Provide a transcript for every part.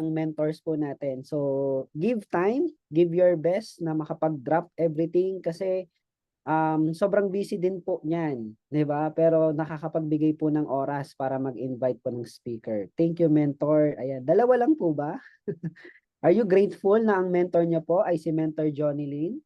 mentors po natin. So, give time, give your best na makapag-drop everything kasi sobrang busy din po niyan, 'di ba? Pero nakakapagbigay po ng oras para mag-invite po ng speaker. Thank you, mentor. Ayan, dalawa lang po ba? Are you grateful na ang mentor niya po ay si Mentor Johnny Lynn?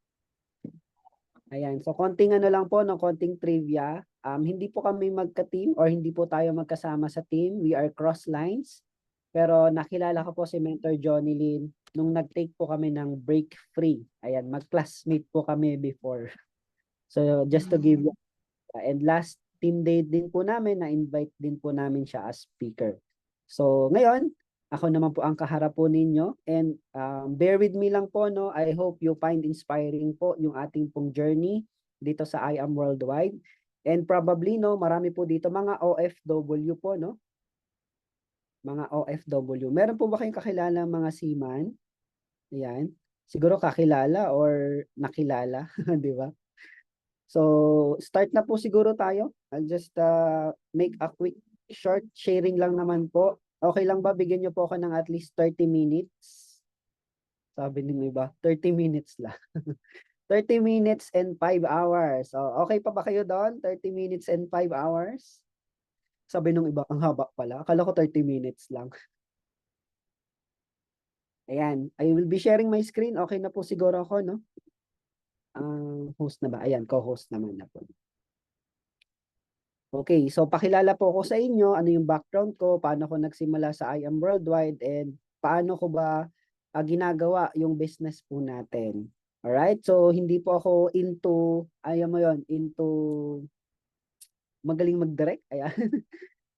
Ayan, so konting ano lang po, no, konting trivia. Hindi po kami magka-team or hindi po tayo magkasama sa team. We are cross lines. Pero nakilala ko po si Mentor Johnny Lynn nung nag-take po kami ng break free. Ayan, mag-classmate po kami before. So just to give you, and last team day din po namin, na-invite din po namin siya as speaker. So ngayon, ako naman po ang kaharap po ninyo, and bear with me lang po, no. I hope you find inspiring po yung ating pong journey dito sa I Am Worldwide. And probably, no, marami po dito mga OFW po, no. Mga OFW. Meron po ba kayong kakilala mga seaman? Ayan. Siguro kakilala or nakilala, di ba? So, start na po siguro tayo. I'll just make a quick short sharing lang naman po. Okay lang ba bigyan niyo po ako ng at least 30 minutes? Sabi ng iba, 30 minutes lang. 30 minutes and 5 hours. So, okay pa ba kayo doon? 30 minutes and 5 hours? Sabi nung iba, ang haba pala. Akala ko 30 minutes lang. Ayan, I will be sharing my screen. Okay na po siguro ako, no? Host na ba? Ayan, co-host naman na po. Okay, so pakilala po ako sa inyo, ano yung background ko, paano ko nagsimula sa I Am Worldwide, and paano ko ba ginagawa yung business po natin. Alright, so hindi po ako into, ayaw mo yon, into magaling mag-direct, ayan.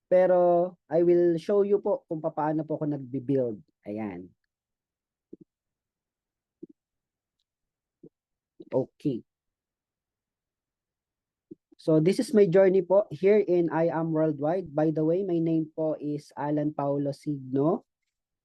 Pero I will show you po kung paano po ako nagbi-build. Ayan. Okay. So this is my journey po here in I Am Worldwide. By the way, my name po is Alan Paulo Signo.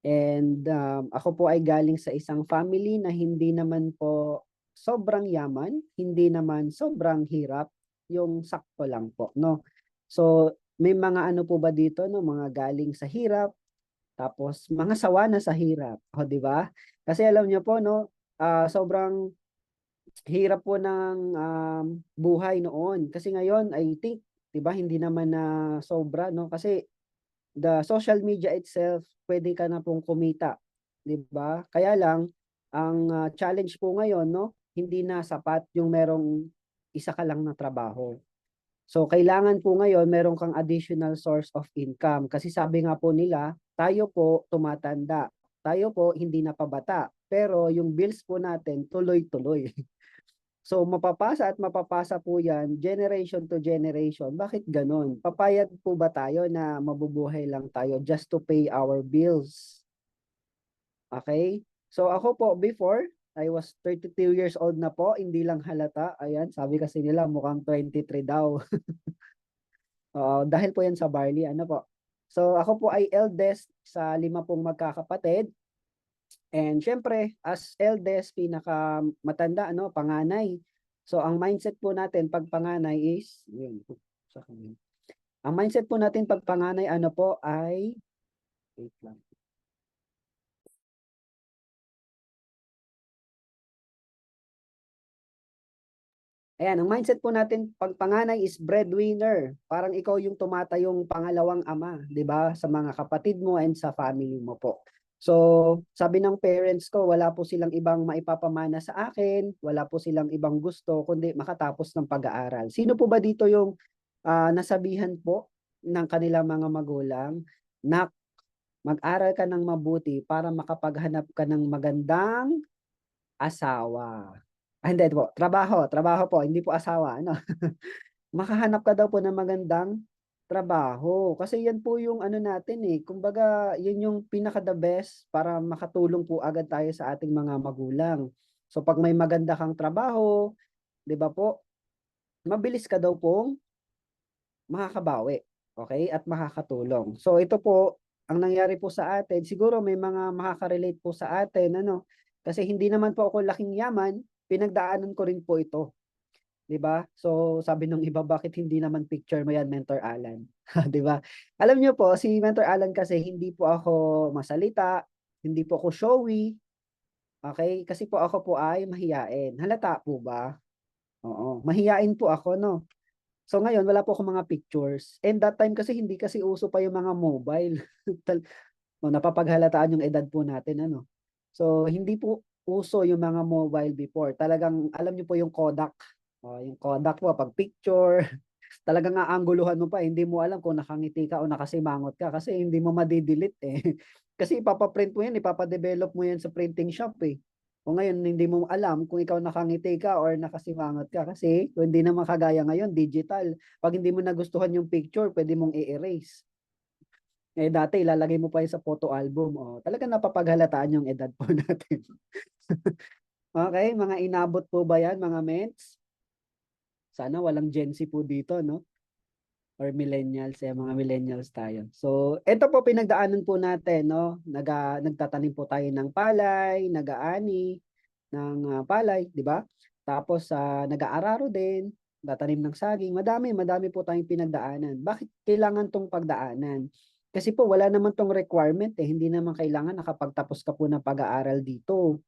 And ako po ay galing sa isang family na hindi naman po sobrang yaman, hindi naman sobrang hirap, yung sakto lang po, no? So may mga ano po ba dito, no, mga galing sa hirap, tapos mga sawa na sa hirap, o di ba? Kasi alam niyo po, no, sobrang hirap po ng buhay noon. Kasi ngayon, I think, 'di ba, hindi naman na sobra, no? Kasi the social media itself, pwede ka na pong kumita, 'di ba? Kaya lang ang challenge po ngayon, no, hindi na sapat yung merong isa ka lang na trabaho. So kailangan po ngayon meron kang additional source of income kasi sabi nga po nila, tayo po tumatanda. Tayo po hindi na pabata, pero yung bills po natin tuloy-tuloy. So mapapasa at mapapasa po yan generation to generation. Bakit ganon? Papayag po ba tayo na mabubuhay lang tayo just to pay our bills? Okay? So ako po before, I was 32 years old na po, hindi lang halata. Ayan, sabi kasi nila mukhang 23 daw. Dahil po yan sa barley, ano po. So ako po ay eldest sa 5 pong magkakapatid. And syempre, as eldest, pinaka matanda, ano, panganay. So ang mindset po natin pag panganay is, yun, ang mindset po natin pag panganay, ano po, ay, wait lang. Ayan, ang mindset po natin pag panganay is breadwinner. Parang ikaw yung tumatayong pangalawang ama, 'di ba? Sa mga kapatid mo and sa family mo po. So, sabi ng parents ko, wala po silang ibang maipapamana sa akin, wala po silang ibang gusto kundi makatapos ng pag-aaral. Sino po ba dito yung nasabihan po ng kanilang mga magulang na mag-aral ka ng mabuti para makapaghanap ka ng magandang asawa? Hindi po, trabaho po, hindi po asawa, ano. Makahanap ka daw po ng magandang trabaho. Kasi yan po yung ano natin eh. Kumbaga, yun yung pinaka the best para makatulong po agad tayo sa ating mga magulang. So pag may maganda kang trabaho, 'di ba po? Mabilis ka daw pong makakabawi, okay? At makakatulong. So ito po ang nangyari po sa atin. Siguro may mga makaka-relate po sa atin, ano? Kasi hindi naman po ako laking yaman, pinagdaanan ko rin po ito. 'Di ba? So sabi nung iba, bakit hindi naman picture mo yan, Mentor Alan? 'Di ba? Alam niyo po, si Mentor Alan kasi hindi po ako masalita, hindi po ako showy. Okay? Kasi po ako po ay mahiyain. Halata po ba? Oo, mahiyain po ako, no? So ngayon, wala po akong mga pictures. And that time kasi hindi kasi uso pa yung mga mobile. No, napapaghalataan yung edad po natin, ano. So hindi po uso yung mga mobile before. Talagang alam niyo po yung Kodak. Yung Kodak po pag picture, talagang aanguluhan mo pa, hindi mo alam kung nakangiti ka o nakasimangot ka kasi hindi mo madidelete eh. Kasi ipapaprint mo yan, ipapadevelop mo yan sa printing shop eh. O ngayon, hindi mo alam kung ikaw nakangiti ka or nakasimangot ka kasi kung hindi naman kagaya ngayon, digital. Pag hindi mo nagustuhan yung picture, pwede mong i-erase. Eh dati ilalagay mo pa yun sa photo album. Talagang napapaghalataan yung edad po natin. Okay, mga inabot po ba yan, mga ments? Sana walang Gen Z po dito, no? Or millennials, mga millennials tayo. So, ito po pinagdaanan po natin, no? Nagtatanim po tayo ng palay, nag-aani ng palay, di ba? Tapos nag-aararo din, tatanim ng saging. Madami po tayong pinagdaanan. Bakit kailangan tong pagdaanan? Kasi po wala naman tong requirement eh. Hindi naman kailangan nakapagtapos ka po ng pag-aaral dito.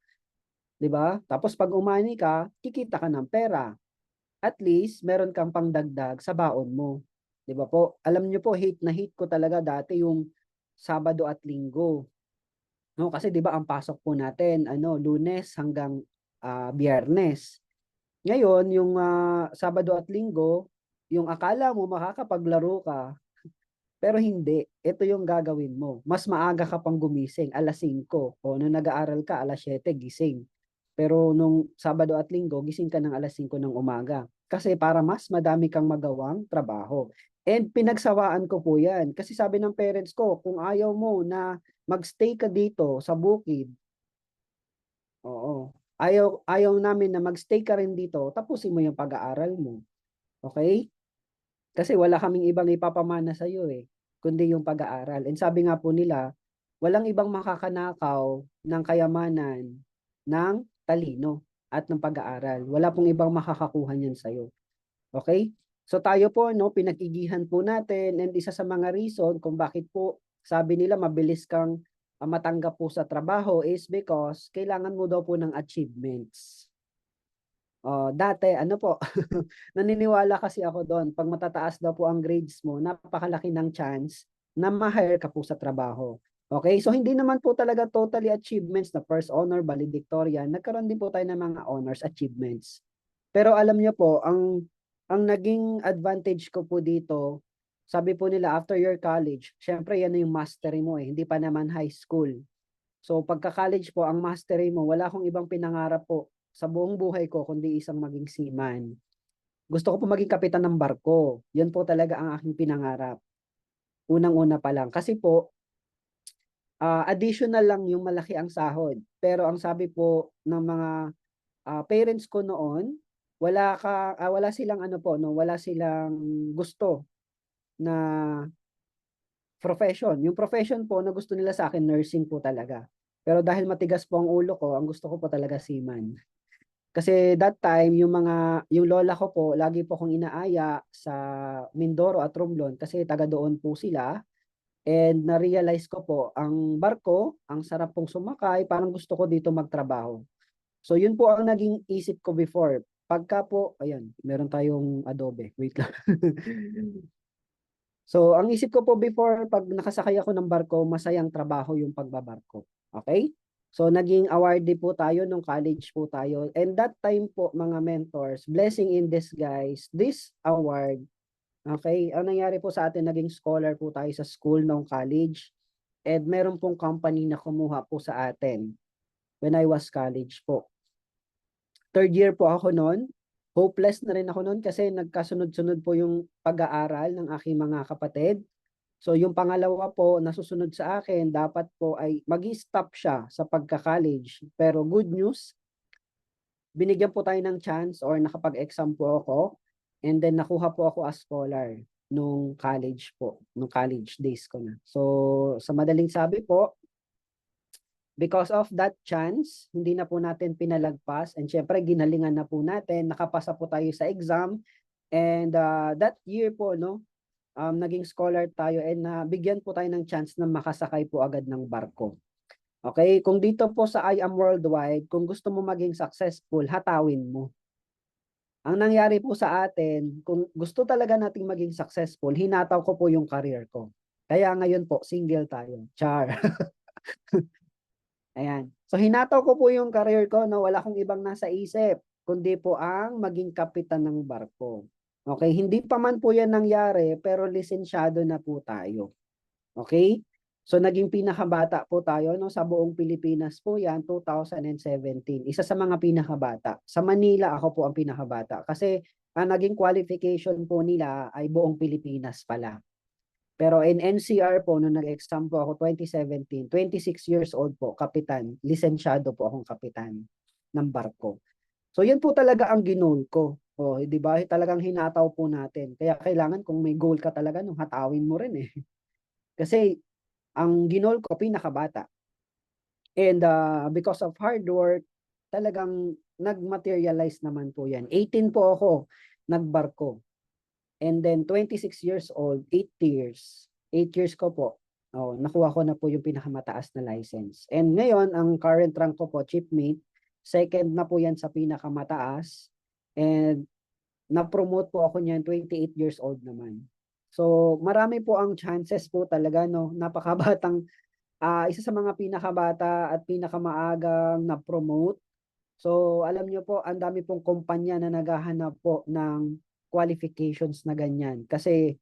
'Di ba? Tapos pag umani ka, kikita ka ng pera. At least meron kang pangdagdag sa baon mo. 'Di ba po? Alam niyo po, hate na hate ko talaga dati yung Sabado at Linggo. No, kasi 'di ba ang pasok po natin Lunes hanggang Biyernes. Ngayon, yung Sabado at Linggo, yung akala mo makakapaglaro ka, pero hindi. Ito yung gagawin mo. Mas maaga ka pang gumising, alas 5. O nung nag-aaral ka, alas 7, gising. Pero nung Sabado at Linggo, gising ka ng alas 5 ng umaga. Kasi para mas madami kang magawang trabaho. And pinagsawaan ko po yan. Kasi sabi ng parents ko, kung ayaw mo na magstay ka dito sa bukid, oo, ayaw namin na magstay ka rin dito, tapusin mo yung pag-aaral mo. Okay? Kasi wala kaming ibang ipapamana sa iyo eh, kundi yung pag-aaral. And sabi nga po nila, walang ibang makakanakaw ng kayamanan ng talino at ng pag-aaral. Wala pong ibang makakakuha niyan sa iyo. Okay? So tayo po, no, pinag-igihan po natin, and isa sa mga reason kung bakit po sabi nila mabilis kang matanggap po sa trabaho is because kailangan mo daw po ng achievements. Dati ano po, naniniwala kasi ako doon, pag matataas daw po ang grades mo, napakalaki ng chance na ma-hire ka po sa trabaho. Okay? So hindi naman po talaga totally achievements na first honor, valedictorian. Nagkaroon din po tayo ng mga honors achievements. Pero alam niyo po, ang naging advantage ko po dito, sabi po nila after your college, syempre yan yung mastery mo eh, hindi pa naman high school. So pagka-college po, ang mastery mo, wala akong ibang pinangarap po sa buong buhay ko kundi isang maging seaman. Gusto ko po maging kapitan ng barko. Yan po talaga ang aking pinangarap. Unang-una pa lang. Kasi po, additional lang yung malaki ang sahod. Pero ang sabi po ng mga parents ko noon, wala silang ano po, no, wala silang gusto na profession. Yung profession po na gusto nila sa akin, nursing po talaga. Pero dahil matigas po ang ulo ko, ang gusto ko po talaga seaman. Kasi that time, yung lola ko po, lagi po akong inaaya sa Mindoro at Romblon kasi taga doon po sila. And na-realize ko po, ang barko, ang sarap pong sumakay, parang gusto ko dito magtrabaho. So yun po ang naging isip ko before. Pagka po, ayan, meron tayong adobe. Wait lang. So ang isip ko po before, pag nakasakay ako ng barko, masayang trabaho yung pagbabarko. Okay? So naging awardee po tayo nung college po tayo. And that time po mga mentors, blessing in disguise, this award, okay, ang nangyari po sa atin, naging scholar po tayo sa school nung college. And meron pong company na kumuha po sa atin when I was college po. Third year po ako noon. Hopeless na rin ako noon kasi nagkasunod-sunod po yung pag-aaral ng aking mga kapatid. So yung pangalawa po nasusunod sa akin, dapat po ay mag-stop siya sa pagka-college. Pero good news, binigyan po tayo ng chance or nakapag-exam po ako, and then nakuha po ako as scholar nung college po, nung college days ko na. So sa madaling sabi po, because of that chance, hindi na po natin pinalagpas, and syempre ginalingan na po natin, nakapasa po tayo sa exam, and that year po, no, naging scholar tayo, and bigyan po tayo ng chance na makasakay po agad ng barko. Okay? Kung dito po sa I Am Worldwide, kung gusto mo maging successful, hatawin mo. Ang nangyari po sa atin, kung gusto talaga nating maging successful, hinataw ko po yung career ko. Kaya ngayon po, single tayo. Char. Ayan. So hinataw ko po yung career ko na wala akong ibang nasa isip, kundi po ang maging kapitan ng barko. Okay, hindi pa man po yan nangyari, pero lisensyado na po tayo. Okay? So naging pinakabata po tayo no sa buong Pilipinas po yan 2017. Isa sa mga pinakabata. Sa Manila ako po ang pinakabata kasi ang naging qualification po nila ay buong Pilipinas pala. Pero in NCR po, nung nag-exam po ako 2017, 26 years old po, kapitan, lisensyado po akong kapitan ng barko. So yun po talaga ang ginol ko. O, di ba? Talagang hinataw po natin. Kaya kailangan kung may goal ka talaga, no, hatawin mo rin eh. Kasi ang ginol ko, pinakabata. And because of hard work, talagang nag-materialize naman po yan. 18 po ako, nagbarko. And then 26 years old, 8 years. 8 years ko po. Oh, nakuha ko na po yung pinakamataas na license. And ngayon, ang current rank ko po, chiefmate, second na po yan sa pinakamataas. And na-promote po ako niyan 28 years old naman. So, marami po ang chances po talaga, no? Napakabatang, isa sa mga pinakabata at pinakamaagang na-promote. So, alam niyo po, ang dami pong kumpanya na naghahanap po ng qualifications na ganyan. Kasi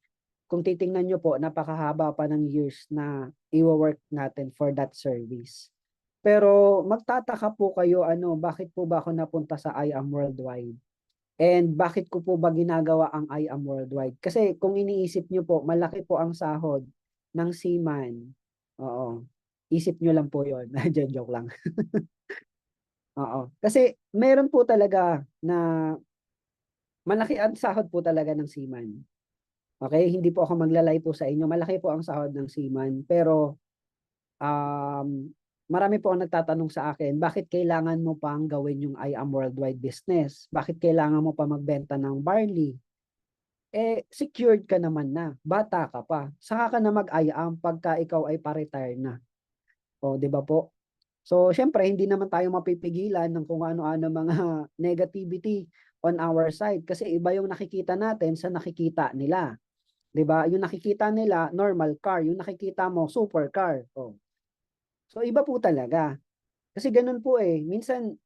kung titingnan nyo po, napakahaba pa ng years na i-work natin for that service. Pero magtataka po kayo, bakit po ba ako napunta sa I Am Worldwide? And bakit ko po ba ginagawa ang I Am Worldwide? Kasi kung iniisip nyo po, malaki po ang sahod ng seaman. Oo. Isip nyo lang po yun. Joke lang. Oo. Kasi meron po talaga na malaki ang sahod po talaga ng seaman. Okay? Hindi po ako maglalay po sa inyo. Malaki po ang sahod ng seaman. Pero um, marami po ang nagtatanong sa akin, bakit kailangan mo pang gawin yung I Am Worldwide business? Bakit kailangan mo pa magbenta ng barley? Eh, secured ka naman na. Bata ka pa. Saka ka na mag-I Am pagka ikaw ay pa-retire na. O, di ba po? So, syempre, hindi naman tayo mapipigilan ng kung ano-ano mga negativity on our side kasi iba yung nakikita natin sa nakikita nila. 'Di ba? Yung nakikita nila normal car, yung nakikita mo super car. Oh. So iba po talaga. Kasi ganun po eh. Minsan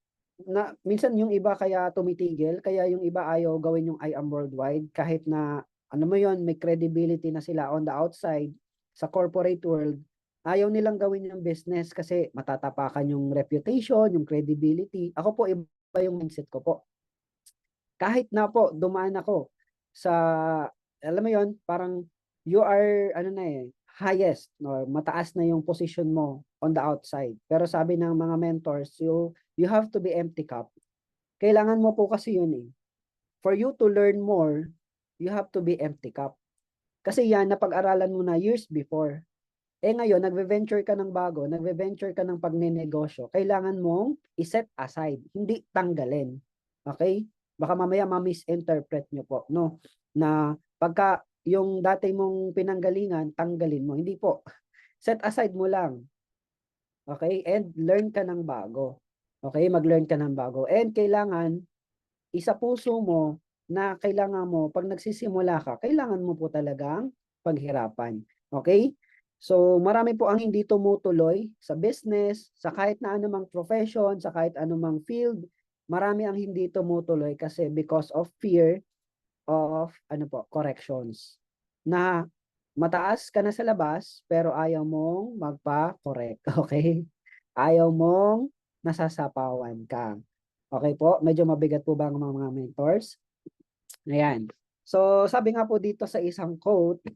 yung iba kaya tumitigil, kaya yung iba ayaw gawin yung I Am Worldwide kahit na ano mo yon, may credibility na sila on the outside sa corporate world. Ayaw nilang gawin yung business kasi matatapakan yung reputation, yung credibility. Ako po iba yung mindset ko po. Kahit na po dumaan ako sa alam mo yon, parang you are ano na eh highest or mataas na yung position mo on the outside. Pero sabi ng mga mentors, you have to be empty cup. Kailangan mo po kasi yun eh. For you to learn more, you have to be empty cup. Kasi yan napag-aralan mo na years before. Eh ngayon, nagve-venture ka ng bago, nagve-venture ka ng pagnenegosyo, kailangan mong iset aside, hindi tanggalin. Okay? Baka mamaya ma-misinterpret nyo po, no? Na pagka yung dati mong pinanggalingan, tanggalin mo. Hindi po. Set aside mo lang. Okay? And learn ka ng bago. Okay? Mag-learn ka ng bago. And kailangan, isa puso mo na kailangan mo, pag nagsisimula ka, kailangan mo po talagang paghirapan. Okay? So, marami po ang hindi tumutuloy sa business, sa kahit na anumang profession, sa kahit anumang field. Marami ang hindi tumutuloy kasi because of fear of corrections. Na mataas ka na sa labas pero ayaw mong magpa-correct, okay? Ayaw mong nasasapawan ka. Okay po? Medyo mabigat po ba ang mga mentors? Ayan. So, sabi nga po dito sa isang quote,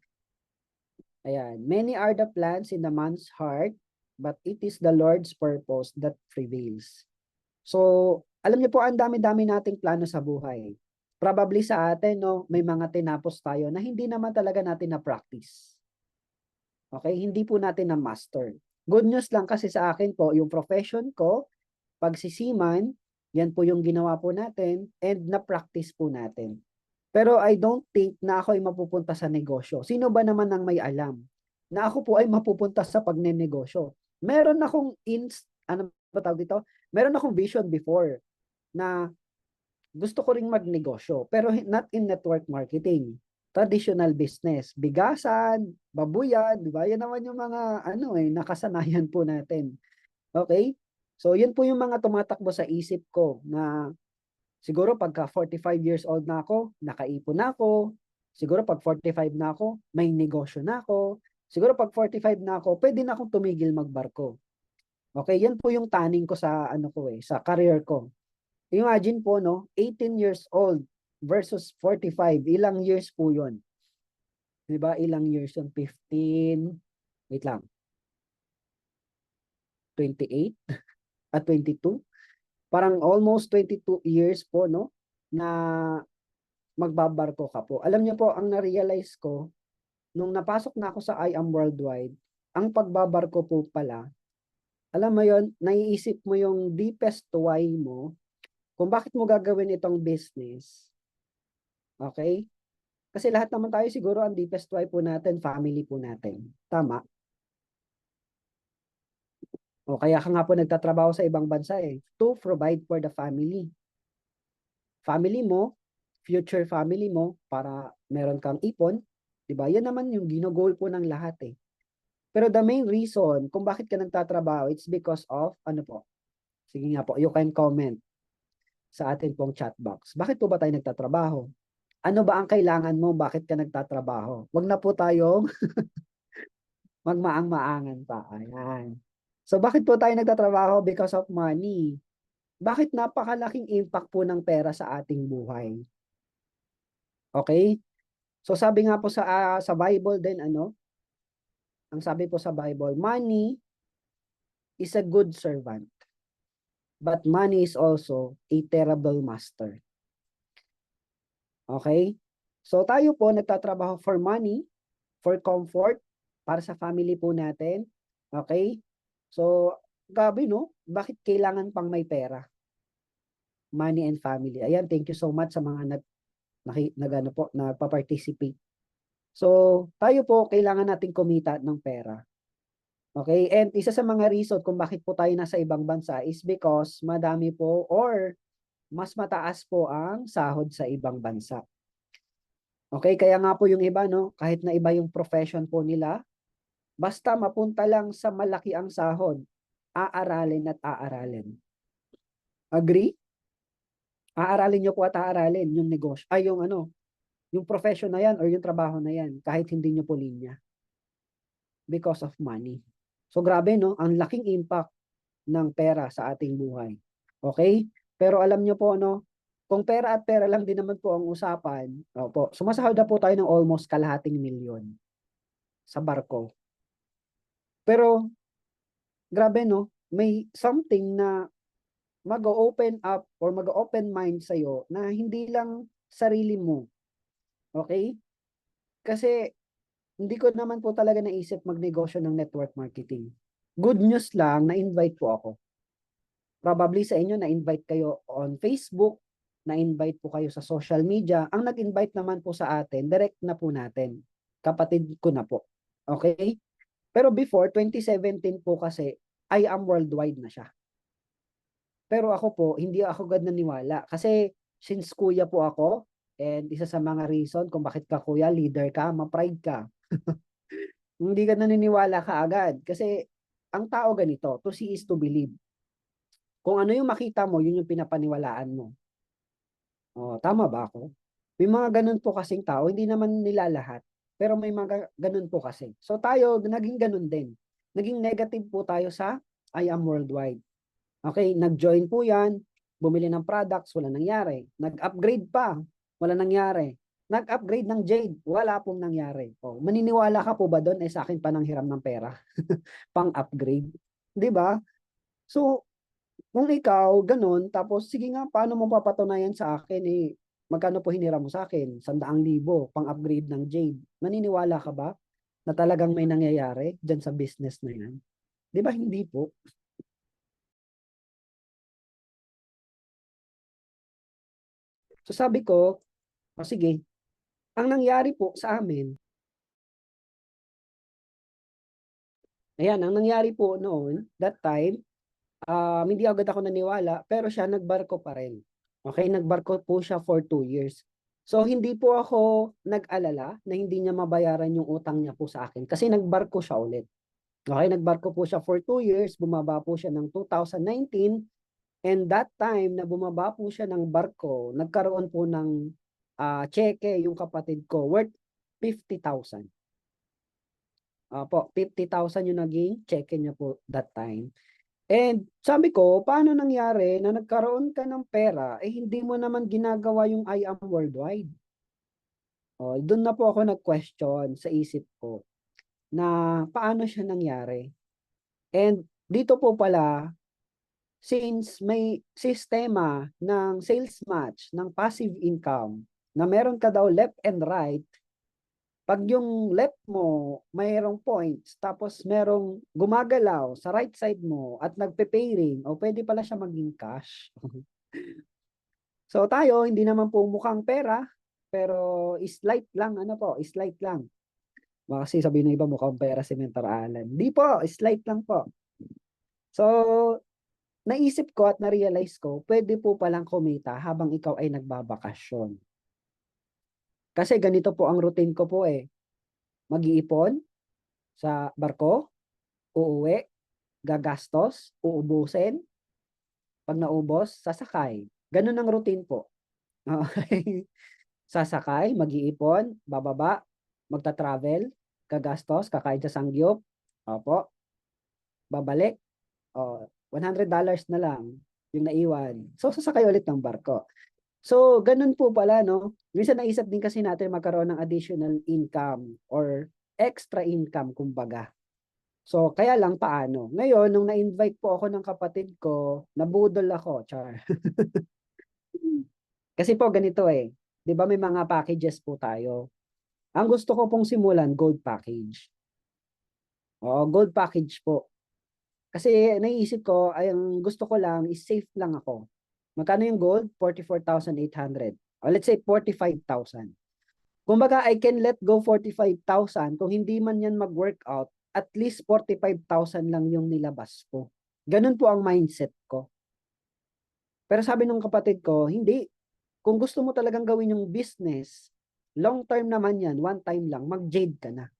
ayan, many are the plans in the man's heart, but it is the Lord's purpose that prevails. So, alam niyo po, ang dami-dami nating plano sa buhay. Probably sa atin, no, may mga tinapos tayo na hindi naman talaga natin na-practice. Okay? Hindi po natin na-master. Good news lang kasi sa akin po, yung profession ko, pagsisiman, yan po yung ginawa po natin and na-practice po natin. Pero I don't think na ako ay mapupunta sa negosyo. Sino ba naman ang may alam na ako po ay mapupunta sa pagnenegosyo? Meron akong ano ba tawag dito? Meron akong vision before na gusto ko ring magnegosyo, pero not in network marketing. Traditional business, bigasan, babuyan, di ba? Yan naman yung mga nakasanayan po natin. Okay? So, yun po yung mga tumatakbo sa isip ko na siguro pagka 45 years old na ako, nakaipon na ako. Siguro pag 45 na ako, may negosyo na ako. Siguro pag 45 na ako, pwede na akong tumigil magbarko. Okay, yan po yung taning ko sa sa career ko. Imagine po no, 18 years old versus 45, ilang years po 'yon? 'Di ba? Ilang years 'yon? 15, wait lang. 28 at 22. Parang almost 22 years po no na magbabarko ka po. Alam niyo po, ang na-realize ko nung napasok na ako sa I Am Worldwide, ang pagbabarko po pala, alam mo 'yon, naiisip mo yung deepest why mo kung bakit mo gagawin itong business. Okay? Kasi lahat naman tayo siguro ang deepest why po natin, family po natin. Tama? O kaya ka nga po nagtatrabaho sa ibang bansa to provide for the family. Family mo, future family mo, para meron kang ipon, di ba? Yan naman yung ginogol po ng lahat eh. Pero the main reason kung bakit ka nagtatrabaho, it's because of, ano po? Sige nga po, you can comment sa atin pong chat box. Bakit po ba tayo nagtatrabaho? Ano ba ang kailangan mo? Bakit ka nagtatrabaho? Wag na po tayong magmaang-maangan pa. Ayan. So bakit po tayo nagtatrabaho? Because of money. Bakit napakalaking impact po ng pera sa ating buhay? Okay? So sabi nga po sa Bible din ang sabi po sa Bible, money is a good servant, but money is also a terrible master. Okay? So tayo po nagtatrabaho for money, for comfort, para sa family po natin. Okay? So, gabi no? Bakit kailangan pang may pera? Money and family. Ayan, thank you so much sa mga nagpa-participate. So, tayo po kailangan nating kumita ng pera. Okay? And isa sa mga reason kung bakit po tayo nasa ibang bansa is because madami po or mas mataas po ang sahod sa ibang bansa. Okay? Kaya nga po yung iba no, kahit na iba yung profession po nila, basta mapunta lang sa malaki ang sahod, aaralin at aaralin. Agree? Aaralin nyo po at aaralin yung negosyo, yung profession na yan or yung trabaho na yan, kahit hindi nyo po linya. Because of money. So grabe no, ang laking impact ng pera sa ating buhay. Okay? Pero alam nyo po kung pera at pera lang din naman po ang usapan, opo, sumasahod na po tayo ng almost kalahating milyon sa barko. Pero grabe no, may something na mag-open up or mag-open mind sa'yo na hindi lang sarili mo. Okay? Kasi hindi ko naman po talaga naisip magnegosyo ng network marketing. Good news lang, na-invite po ako. Probably sa inyo, na-invite kayo on Facebook, na-invite po kayo sa social media. Ang nag-invite naman po sa atin, direct na po natin. Kapatid ko na po. Okay? Pero before, 2017 po kasi, I Am Worldwide na siya. Pero ako po, hindi ako agad naniwala. Kasi since kuya po ako, and isa sa mga reason kung bakit ka kuya, leader ka, ma-pride ka. Hindi ka naniniwala ka agad. Kasi ang tao ganito, to see is to believe. Kung ano yung makita mo, yun yung pinapaniwalaan mo. Oh, tama ba ako? May mga ganun po kasing tao, hindi naman nila lahat. Pero may mga ganun po kasi. So tayo, naging ganun din. Naging negative po tayo sa I Am Worldwide. Okay, nag-join po yan, bumili ng products, wala nangyari. Nag-upgrade pa, wala nangyari. Nag-upgrade ng Jade, wala pong nangyari. Oh, maniniwala ka po ba doon? Sa akin pa nang hiram ng pera. Pang-upgrade. 'Di ba? So, kung ikaw, ganun, tapos sige nga, paano mo papatunayan sa akin magkano po hiniram mo sa akin? 100,000, pang-upgrade ng Jade. Maniniwala ka ba na talagang may nangyayari dyan sa business na yan? 'Di ba hindi po? So sabi ko, sige, ang nangyari po sa amin, Ayan, ang nangyari po noon, that time, hindi agad ako naniwala, pero siya nagbarko pa rin. Okay, nagbarko po siya for 2 years. So, hindi po ako nag-alala na hindi niya mabayaran yung utang niya po sa akin kasi nagbarko siya ulit. Okay, nagbarko po siya for 2 years, bumaba po siya ng 2019, and that time na bumaba po siya ng barko, nagkaroon po ng cheque yung kapatid ko worth 50,000. Opo, 50,000 yung naging cheque niya po that time. And sabi ko, paano nangyari na nagkaroon ka ng pera, eh hindi mo naman ginagawa yung I am worldwide? O, doon na po ako nag-question sa isip ko na paano siya nangyari. And dito po pala, since may sistema ng sales match, ng passive income, na meron ka daw left and right, pag yung left mo mayroong points, tapos merong gumagalaw sa right side mo at nagpe-pay ring, o pwede pala siya maging cash. So tayo, hindi naman po mukhang pera, pero slight lang, ano po, slight lang. Kasi sabihin ng iba mukhang pera si Mentor Alan. Hindi po, slight lang po. So, naisip ko at na-realize ko, pwede po palang kumita habang ikaw ay nagbabakasyon. Kasi ganito po ang routine ko po eh. Mag-iipon sa barko, uuwi, gagastos, uubusin, pag naubos, sasakay. Ganun ang routine po. Okay. Sasakay, mag-iipon, bababa, magta-travel, gagastos, kakain sa Sangyup, opo, babalik, $100 na lang yung naiwan. So, sasakay ulit ng barko. So, ganun po pala, no? Minsan naisip din kasi natin magkaroon ng additional income or extra income, kumbaga. So, kaya lang paano? Ngayon, nung na-invite po ako ng kapatid ko, nabudol ako, char. Kasi po ganito eh, 'di ba may mga packages po tayo. Ang gusto ko pong simulan, gold package. Oo, gold package po. Kasi naisip ko, ay ang gusto ko lang is safe lang ako. Magkano yung gold? 44,800. O let's say 45,000. Kumbaga, I can let go 45,000 kung hindi man yan mag-workout, at least 45,000 lang yung nilabas ko. Ganun po ang mindset ko. Pero sabi ng kapatid ko, hindi. Kung gusto mo talagang gawin yung business, long term naman yan, one time lang, mag-jade ka na.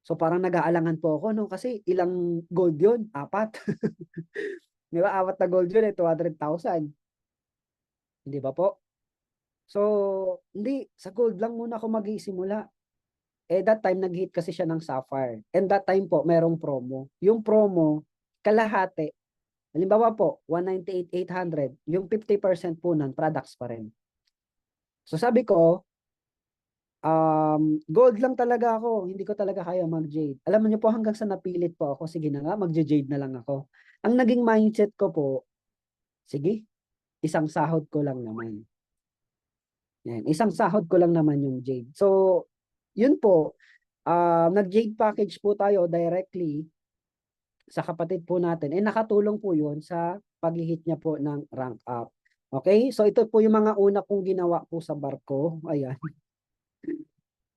So parang nag-aalangan po ako, no? Kasi ilang gold yun? 4. Di ba? 4 na gold yun eh, 200,000. Hindi ba po? So, hindi. Sa gold lang muna ako mag-isimula. Eh, that time, nag-hit kasi siya ng Sapphire. And that time po, merong promo. Yung promo, kalahati. Halimbawa po, 198,800. Yung 50% po nun, products pa rin. So sabi ko, gold lang talaga ako. Hindi ko talaga kaya mag-jade. Alam niyo po, hanggang sa napilit po ako, sige na nga, mag-jade na lang ako. Ang naging mindset ko po, sige, isang sahod ko lang naman. Yan, isang sahod ko lang naman yung jade. So, yun po, nag-jade package po tayo directly sa kapatid po natin. Eh, nakatulong po yun sa pag-hit niya po ng rank up. Okay? So, ito po yung mga una kong ginawa po sa barko. Ayan.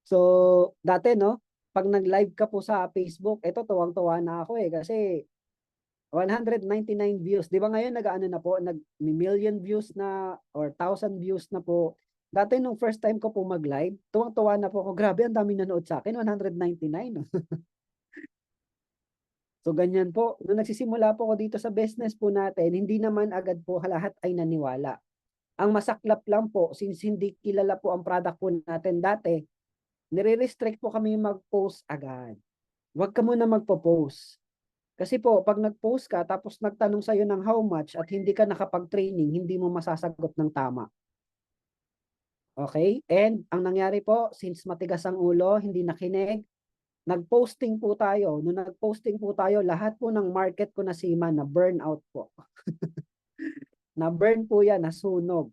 So, dati no, pag nag-live ka po sa Facebook, ito tuwang-tuwa na ako eh kasi 199 views. 'Di ba ngayon nag-ano na po, nag-million views na or 1,000 views na po. Dati nung first time ko po mag-live, tuwang-tuwa na po ako. Grabe, ang daming nanood sa akin, 199. So ganyan po. Nung nagsisimula po ako dito sa business po natin, hindi naman agad po lahat ay naniwala. Ang masaklap lang po, since hindi kilala po ang product po natin dati, nire-restrict po kami mag-post agad. Huwag ka muna magpo-post. Kasi po, pag nag-post ka, tapos nagtanong sa'yo ng how much at hindi ka nakapag-training, hindi mo masasagot ng tama. Okay? And ang nangyari po, since matigas ang ulo, hindi nakinig, nag-posting po tayo. Nung nag-posting po tayo, lahat po ng market ko na sima na burnout po. Na burn po yan, nasunog.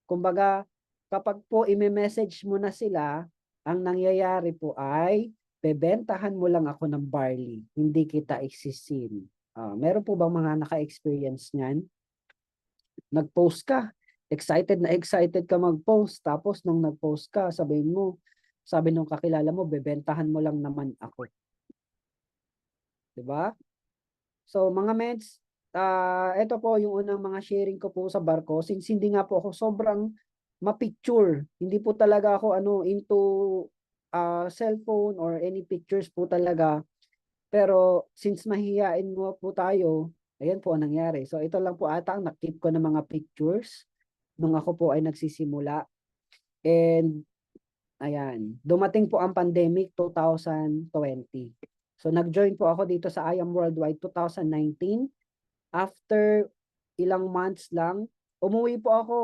Kumbaga, kapag po i-message mo na sila, ang nangyayari po ay bebentahan mo lang ako ng barley, hindi kita isisin. Meron po bang mga naka-experience niyan? Nag-post ka, excited ka mag-post, tapos nung nag-post ka, sabihin mo, sabi nung kakilala mo, bebentahan mo lang naman ako. 'di ba? So mga meds, ito po yung unang mga sharing ko po sa barko since hindi nga po ako sobrang ma-picture. Hindi po talaga ako into cellphone or any pictures po talaga. Pero since mahihiyain mo po tayo, ayan po ang nangyari. So ito lang po ata ang nakip ko ng mga pictures nung ako po ay nagsisimula. And ayan, dumating po ang pandemic 2020. So nag-join po ako dito sa I Am Worldwide 2019. After ilang months lang, umuwi po ako,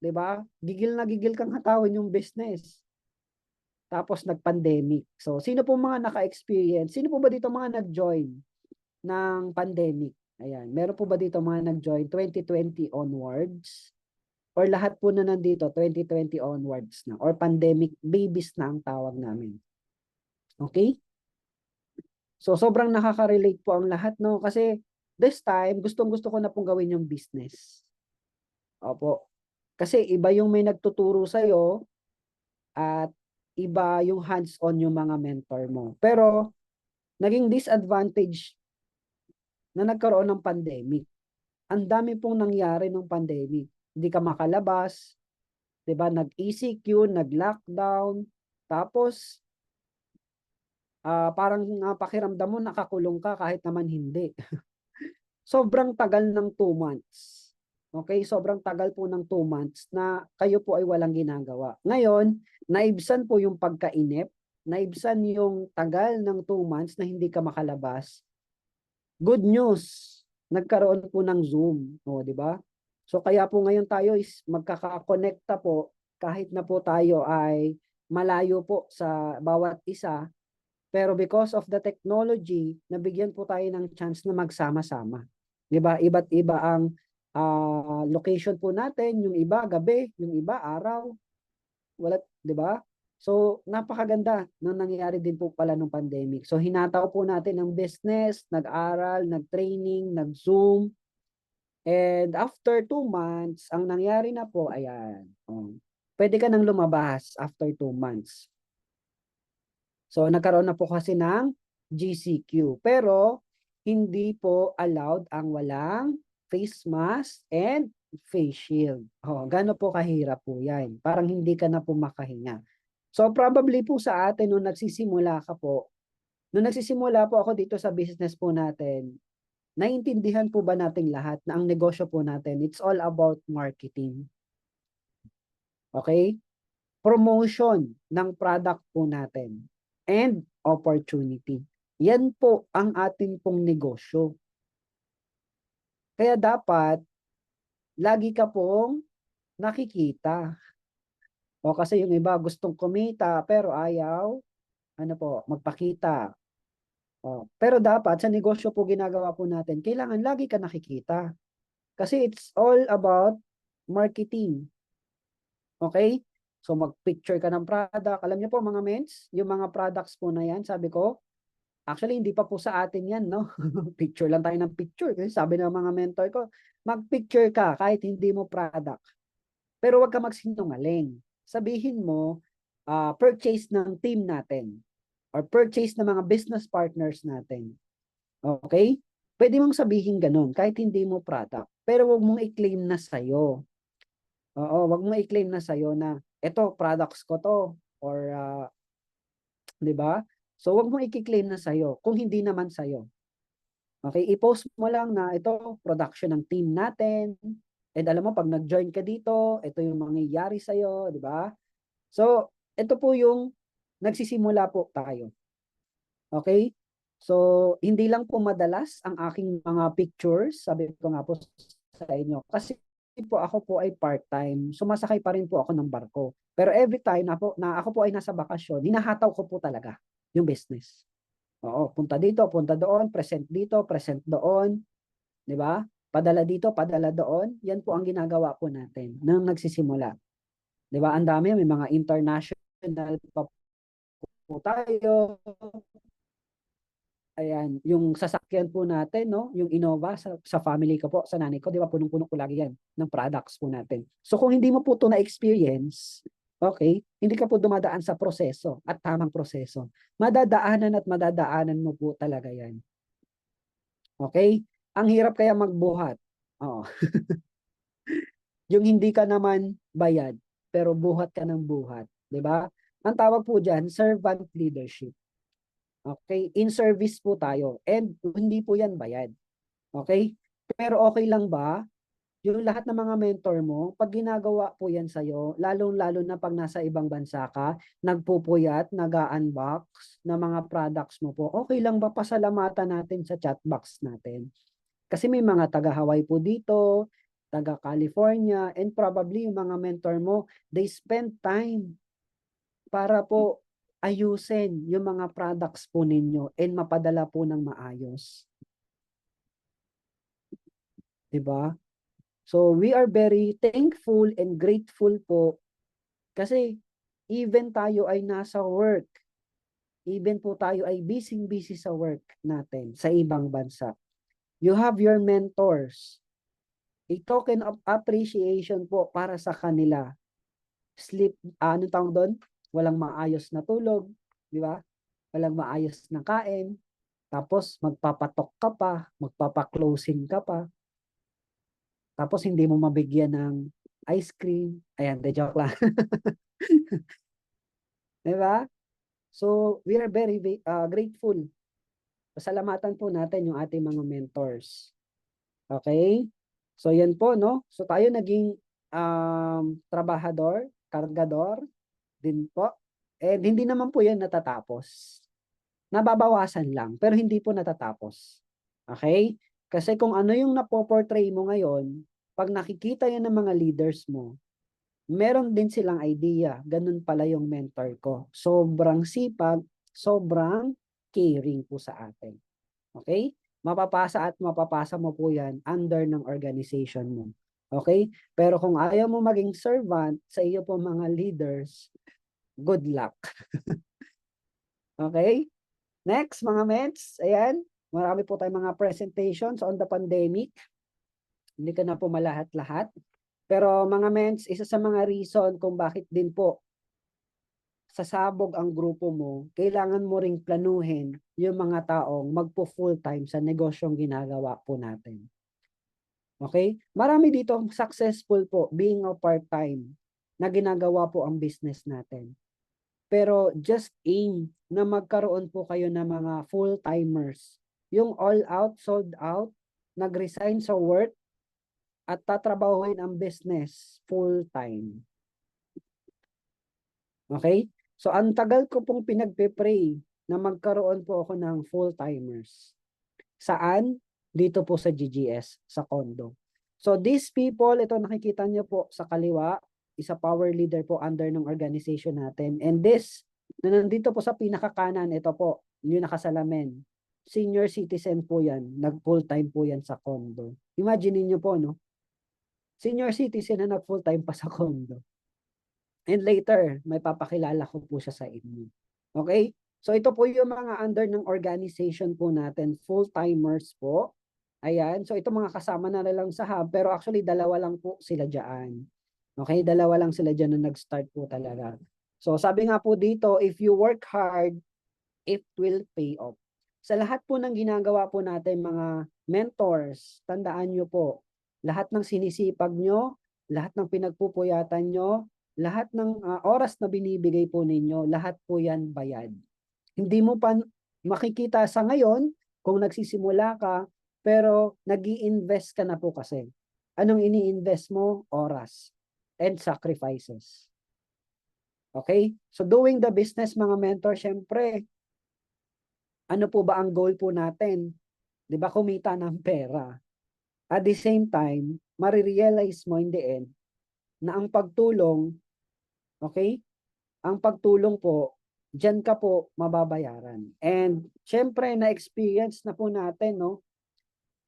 'di ba? Gigil na gigil kang hatawin yung business. Tapos nag-pandemic. So sino po mga naka-experience? Sino po ba dito mga nag-join ng pandemic? Ayan, meron po ba dito mga nag-join 2020 onwards? Or lahat po na nandito 2020 onwards na or pandemic babies na ang tawag namin. Okay? So sobrang nakaka-relate po ang lahat, no, kasi this time gustong-gusto ko na pong gawin yung business. Opo. Kasi iba yung may nagtuturo sa iyo at iba yung hands-on yung mga mentor mo. Pero naging disadvantage na nagkaroon ng pandemic. Ang dami pong nangyari ng pandemic. Hindi ka makalabas, 'di ba? Nag-ECQ, nag-lockdown, tapos parang pakiramdam mo nakakulong ka kahit naman hindi. Sobrang tagal ng 2 months. Okay, sobrang tagal po ng 2 months na kayo po ay walang ginagawa. Ngayon, naibsan po yung pagkainip, naibsan yung tagal ng 2 months na hindi ka makalabas. Good news, nagkaroon po ng Zoom, o di ba? So kaya po ngayon tayo is magkaka-connecta po kahit na po tayo ay malayo po sa bawat isa, pero because of the technology, nabigyan po tayo ng chance na magsama-sama. 'Di ba? Iba't iba ang location po natin, yung iba gabi, yung iba araw. Wala, 'di ba? So, napakaganda nung nangyayari din po pala nung pandemic. So, hinataw po natin ang business, nag-aral, nag-training, nag-Zoom. And after 2 months, ang nangyari na po, ayan, pwede ka nang lumabas after 2 months. So, nagkaroon na po kasi ng GCQ. Pero, hindi po allowed ang walang face mask and face shield. Gano po kahirap po yan. Parang hindi ka na po makahinga. So, probably po sa atin, nung nagsisimula po ako dito sa business po natin, naiintindihan po ba nating lahat na ang negosyo po natin, it's all about marketing. Okay? Promotion ng product po natin and opportunity. Yan po ang atin pong negosyo. Kaya dapat lagi ka pong nakikita. O kasi yung iba gustong kumita pero ayaw magpakita. Pero dapat sa negosyo po ginagawa po natin, kailangan lagi ka nakikita. Kasi it's all about marketing. Okay? So mag-picture ka ng product. Alam niyo po mga mens, yung mga products po na yan, sabi ko, actually hindi pa po sa atin yan, no? Picture lang tayo ng picture. Kasi sabi ng mga mentor ko, mag-picture ka kahit hindi mo product. Pero wag ka magsinungaling. Sabihin mo, purchase ng team natin or purchase ng mga business partners natin. Okay? Pwede mong sabihin ganun kahit hindi mo product. Pero wag mong i-claim na sa'yo. Oo, wag mo i-claim na sa'yo na ito, products ko to. Or, di ba? So, wag mo i-claim na sa'yo kung hindi naman sa'yo. Okay, i-post mo lang na ito, production ng team natin. And alam mo, pag nag-join ka dito, ito yung mangyayari sa'yo, di ba? So, ito po yung nagsisimula po tayo. Okay? So, hindi lang po madalas ang aking mga pictures, sabi ko nga po sa inyo, kasi po ako po ay part-time, sumasakay pa rin po ako ng barko. Pero every time na ako po ay nasa bakasyon, hinahataw ko po talaga yung business. Oo, punta dito, punta doon, present doon, di ba? Padala dito, padala doon. Yan po ang ginagawa po natin nang nagsisimula. Di ba? Ang dami, may mga international pa po tayo. Ayan, yung sasakyan po natin, no, yung Innova sa family ko po, sa nanay ko, di ba, punong-puno po lagi yan ng products po natin. So kung hindi mo po ito na-experience, okay, hindi ka po dumadaan sa proseso at tamang proseso. Madadaanan at madadaanan mo po talaga yan. Okay? Ang hirap kaya magbuhat. Oo. Yung hindi ka naman bayad, pero buhat ka ng buhat. 'Di ba? Ang tawag po dyan, servant leadership. Okay? In service po tayo. And hindi po yan bayad. Okay? Pero okay lang ba yung lahat ng mga mentor mo, pag ginagawa po yan sa'yo, lalong-lalo na pag nasa ibang bansa ka, nagpupuyat, nag-unbox ng mga products mo po, okay lang ba pasalamatan natin sa chat box natin? Kasi may mga taga-Hawaii po dito, taga-California, and probably yung mga mentor mo, they spend time para po ayusin yung mga products po ninyo and mapadala po ng maayos. 'Di ba? So we are very thankful and grateful po kasi even tayo ay nasa work, even po tayo ay busy-busy sa work natin sa ibang bansa. You have your mentors. A token of appreciation po para sa kanila. Sleep, anong tawag doon? Walang maayos na tulog, di ba? Walang maayos na kain. Tapos magpapatok ka pa, magpapa-closing ka pa. Tapos hindi mo mabigyan ng ice cream. Ayan, de joke lang. Di ba? So, we are very grateful. Pasalamatan po natin yung ating mga mentors. Okay? So, yan po, no? So, tayo naging trabahador, kargador, din po. And hindi naman po yan natatapos. Nababawasan lang, pero hindi po natatapos. Okay? Kasi kung ano yung napoportray mo ngayon, pag nakikita yan ng mga leaders mo, meron din silang idea. Ganun pala yung mentor ko. Sobrang sipag, sobrang caring po sa atin. Okay? Mapapasa at mapapasa mo po yan under ng organization mo. Okay? Pero kung ayaw mo maging servant sa iyo po mga leaders, good luck. Okay? Next, mga ments. Ayan. Marami po tayong mga presentations on the pandemic. Hindi ka na po malahat-lahat. Pero mga ments, isa sa mga reason kung bakit din po sasabog ang grupo mo, kailangan mo ring planuhin yung mga taong magpo-full time sa negosyong ginagawa po natin. Okay? Marami dito successful po being a part-time na ginagawa po ang business natin. Pero just aim na magkaroon po kayo ng mga full-timers. Yung all out, sold out, nag-resign sa work, at tatrabahuin ang business full-time. Okay? So, ang tagal ko pong pinagpe-pray na magkaroon po ako ng full-timers. Saan? Dito po sa GGS, sa condo. So, these people, ito nakikita nyo po sa kaliwa, isa power leader po under ng organization natin. And this, na nandito po sa pinakakanan, ito po, yung nakasalamin. Senior citizen po yan. Nag-full-time po yan sa condo. Imagine niyo po, no? Senior citizen na nag-full-time pa sa condo. And later, may papakilala ko po siya sa inyo. Okay? So ito po yung mga under ng organization po natin, full-timers po. Ayan, so ito mga kasama na lang sa hub, pero actually dalawa lang po sila diyan. Okay, dalawa lang sila diyan na nag-start po talaga. So sabi nga po dito, if you work hard, it will pay off. Sa lahat po ng ginagawa po natin mga mentors, tandaan nyo po, lahat ng sinisipag nyo, lahat ng pinagpupuyatan nyo, lahat ng oras na binibigay po ninyo, lahat po yan bayad. Hindi mo pa makikita sa ngayon kung nagsisimula ka, pero nag-i-invest ka na po kasi. Anong ini-invest mo? Oras and sacrifices. Okay? So doing the business, mga mentor, syempre, ano po ba ang goal po natin? 'Di ba, kumita ng pera. At the same time, marirealize mo in the end na ang pagtulong, okay? Ang pagtulong po, diyan ka po mababayaran. And syempre na-experience na po natin, no?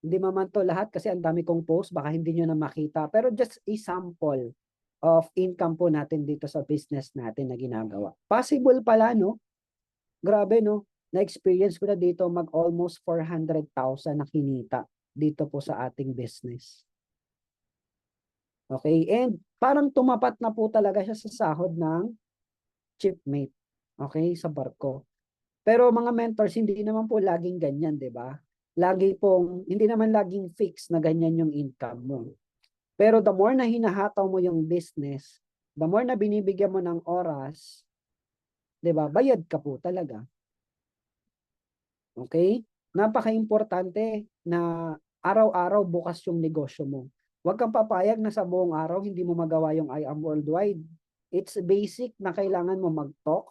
Hindi man to lahat kasi ang dami kong post, baka hindi nyo na makita. Pero just a sample of income po natin dito sa business natin na ginagawa. Possible pala, no? Grabe, no? Na-experience ko na dito mag almost 400,000 na kinita dito po sa ating business. Okay? And parang tumapat na po talaga siya sa sahod ng chipmate. Okay? Sa barko. Pero mga mentors, hindi naman po laging ganyan, di ba? hindi naman laging fix na ganyan yung income mo. Pero the more na hinahataw mo yung business, the more na binibigyan mo ng oras, 'di ba? Bayad ka po talaga. Okay? Napaka-importante na araw-araw bukas yung negosyo mo. Huwag kang papayag na sa buong araw hindi mo magawa yung I am worldwide. It's basic na kailangan mo mag-talk,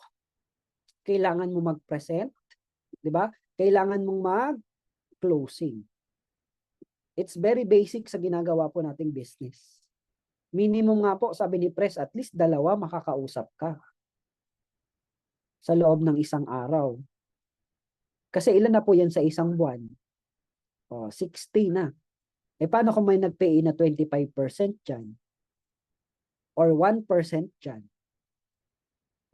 kailangan mo mag-present, 'di ba? Kailangan mong mag-closing. It's very basic sa ginagawa po nating business. Minimum nga po, sabi ni Pres, at least 2 makakausap ka sa loob ng isang araw. Kasi ilan na po yan sa isang buwan? 60 na. Paano kung may nag-pay na 25% dyan? Or 1% dyan?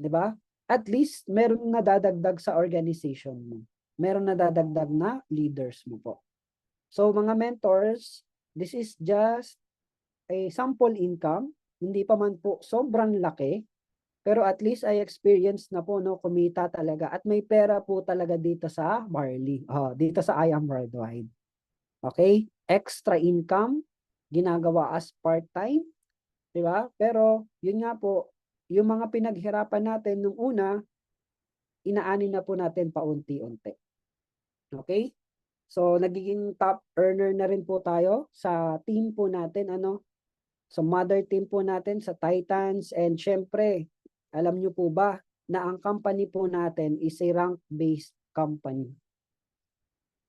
'Di ba? At least, meron nadadagdag sa organization mo. Meron nadadagdag na leaders mo po. So, mga mentors, this is just a sample income. Hindi pa man po sobrang laki. Pero at least I experienced na po, no, kumita talaga. At may pera po talaga dito sa Marley. Dito sa I Am Worldwide. Okay? Extra income, ginagawa as part-time. Diba? Pero, yun nga po, yung mga pinaghirapan natin nung una, inaani na po natin paunti-unti. Okay? So, nagiging top earner na rin po tayo sa team po natin, sa mother team po natin, sa Titans, and syempre, alam nyo po ba na ang company po natin is a rank-based company.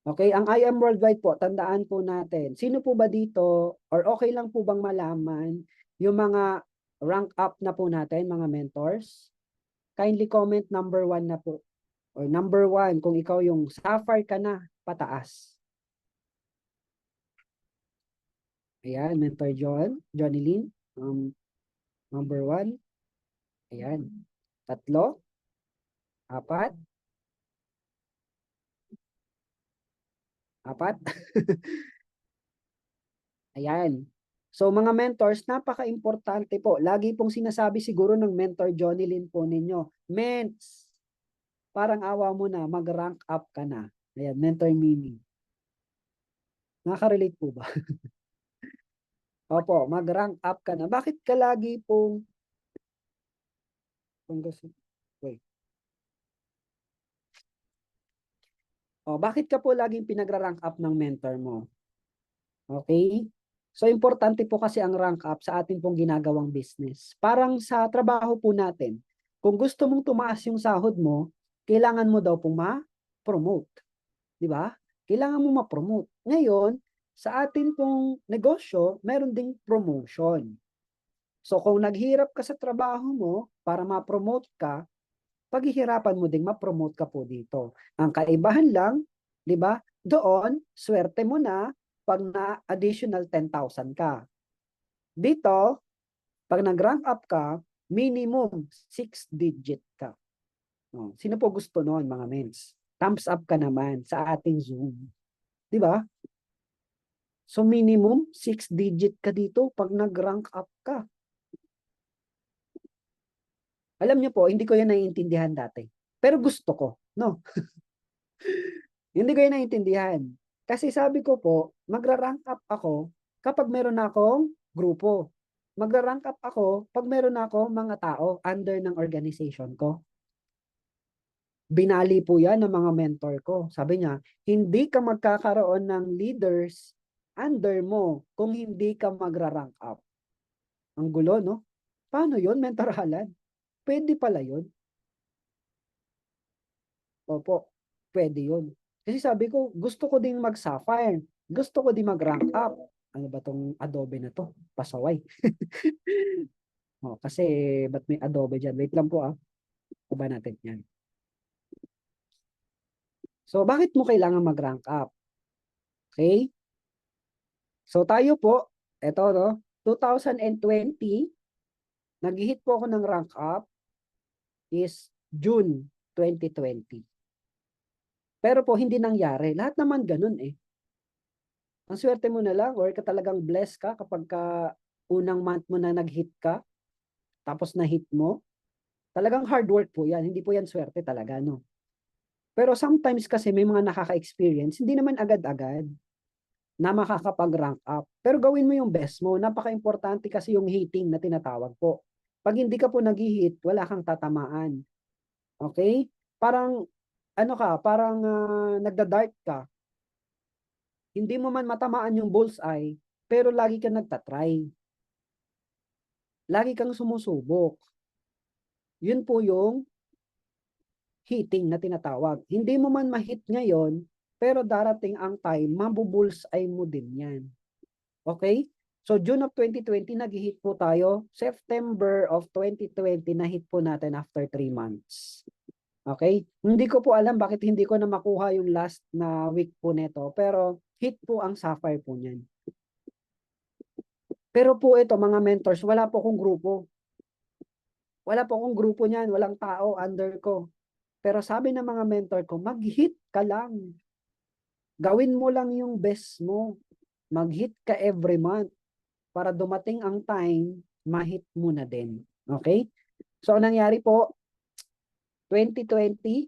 Okay, ang I Am Worldwide po, tandaan po natin, sino po ba dito, or okay lang po bang malaman yung mga rank up na po natin, mga mentors? Kindly comment number 1 na po. Or number 1, kung ikaw yung sapphire ka na, pataas. Ayan, Mentor Johnny Lynn, number 1. Ayan. 3, 4. 4. Ayan. So mga mentors, napaka-importante po. Lagi pong sinasabi siguro ng Mentor Johnny Lynn po ninyo, Ments, parang awa mo na, mag-rank up ka na. Ayan, Mentor Mimi. Nakaka-relate po ba? Opo, mag-rank up ka na. Bakit ka lagi pong... Wait. Bakit ka po laging pinagra-rank up ng mentor mo? Okay? So, importante po kasi ang rank up sa ating pong ginagawang business. Parang sa trabaho po natin, kung gusto mong tumaas yung sahod mo, kailangan mo daw pong ma-promote. Di ba? Kailangan mo ma-promote. Ngayon, sa atin pong negosyo, meron ding promotion. So, kung naghirap ka sa trabaho mo para ma-promote ka, paghihirapan mo ding ma-promote ka po dito. Ang kaibahan lang, di ba? Doon, swerte mo na pag na additional 10,000 ka. Dito, pag nag-rank up ka, minimum 6 digit ka. Sino po gusto noon, mga mens? Thumbs up ka naman sa ating Zoom. Di ba? So minimum 6 digit ka dito pag nag-rank up ka. Alam niyo po, hindi ko yan naiintindihan dati. Pero gusto ko, no? Hindi ko yan naiintindihan. Kasi sabi ko po, magra-rank up ako kapag meron akong grupo. Magra-rank up ako pag meron akong mga tao under ng organization ko. Binali po yan ng mga mentor ko. Sabi niya, hindi ka magkakaroon ng leaders under mo kung hindi ka magra-rank up. Ang gulo, no? Paano yun, Mentor Alan? Pwede pala yun. Opo, pwede yun. Kasi sabi ko, gusto ko ding mag-sapphire. Gusto ko ding mag-rank up. Ano ba tong Adobe na to? Pasaway. Kasi ba't may Adobe dyan? Wait lang po Kuba natin yan. So, bakit mo kailangan mag-rank up? Okay? So, tayo po, eto no, 2020, nag-hit po ako ng rank up is June 2020. Pero po, hindi nangyari. Lahat naman ganun eh. Ang swerte mo na lang or ka talagang blessed ka kapag unang month mo na nag-hit ka, tapos na-hit mo. Talagang hard work po yan. Hindi po yan swerte talaga, no? Pero sometimes kasi may mga nakaka-experience, hindi naman agad-agad na makakapag-rank up. Pero gawin mo yung best mo. Napaka-importante kasi yung hitting na tinatawag po. Pag hindi ka po nag-hit, wala kang tatamaan. Okay? Parang, ano ka, parang nagda-dart ka. Hindi mo man matamaan yung bullseye, pero lagi kang nagtatry. Lagi kang sumusubok. Yun po yung hitting na tinatawag. Hindi mo man ma-hit ngayon, pero darating ang time, mabubullseye mo din yan. Okay? So June of 2020, nag-hit po tayo. September of 2020, na-hit po natin after 3 months. Okay? Hindi ko po alam bakit hindi ko na makuha yung last na week po nito, pero hit po ang Sapphire po niyan. Pero po ito, mga mentors, wala po akong grupo. Wala po akong grupo niyan, walang tao under ko. Pero sabi ng mga mentor ko, mag-hit ka lang. Gawin mo lang yung best mo. Mag-hit ka every month para dumating ang time, ma-hit mo na din. Okay? So, ang nangyari po, 2020,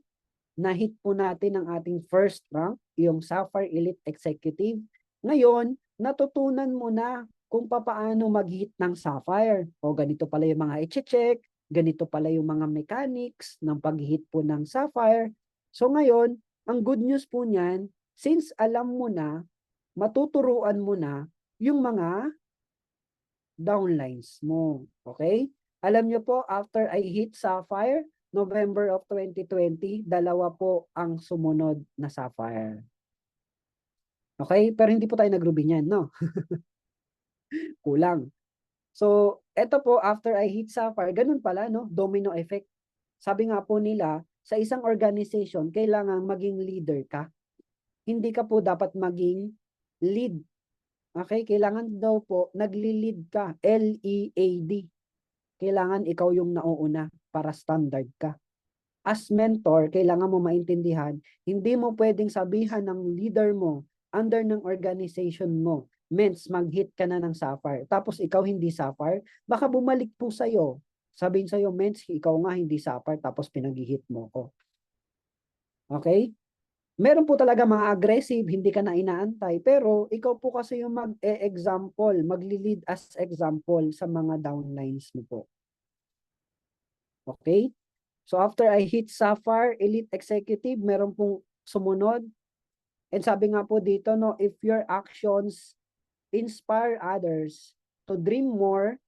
na-hit po natin ang ating first rank, yung Sapphire Elite Executive. Ngayon, natutunan mo na kung paano mag-hit ng Sapphire. O ganito pala yung mga i-check, ganito pala yung mga mechanics ng pag-hit po ng Sapphire. So ngayon, ang good news po niyan, since alam mo na, matuturuan mo na yung mga downlines mo. Okay? Alam nyo po, after I hit Sapphire, November of 2020, dalawa po ang sumunod na Sapphire. Okay? Pero hindi po tayo nag-ruby niyan, no? Kulang. So, eto po, after I hit Sapphire, ganun pala, no? Domino effect. Sabi nga po nila, sa isang organization, kailangan maging leader ka. Hindi ka po dapat maging lead. Okay? Kailangan daw po, nagli-lead ka. L-E-A-D. Kailangan ikaw yung nauuna para standard ka. As mentor, kailangan mo maintindihan, hindi mo pwedeng sabihan ng leader mo, under ng organization mo, Mens, mag-hit ka na ng Sapphire. Tapos ikaw hindi Sapphire, baka bumalik po sa'yo. Sabihin sa'yo, Mens, ikaw nga hindi Sapphire, tapos pinag-hit mo ko. Okay? Meron po talaga mga aggressive, hindi ka na inaantay, pero ikaw po kasi yung mag-example, magli-lead as example sa mga downlines mo po. Okay? So after I hit Sapphire Elite Executive, meron pong sumunod. And sabi nga po dito, no, if your actions inspire others to dream more,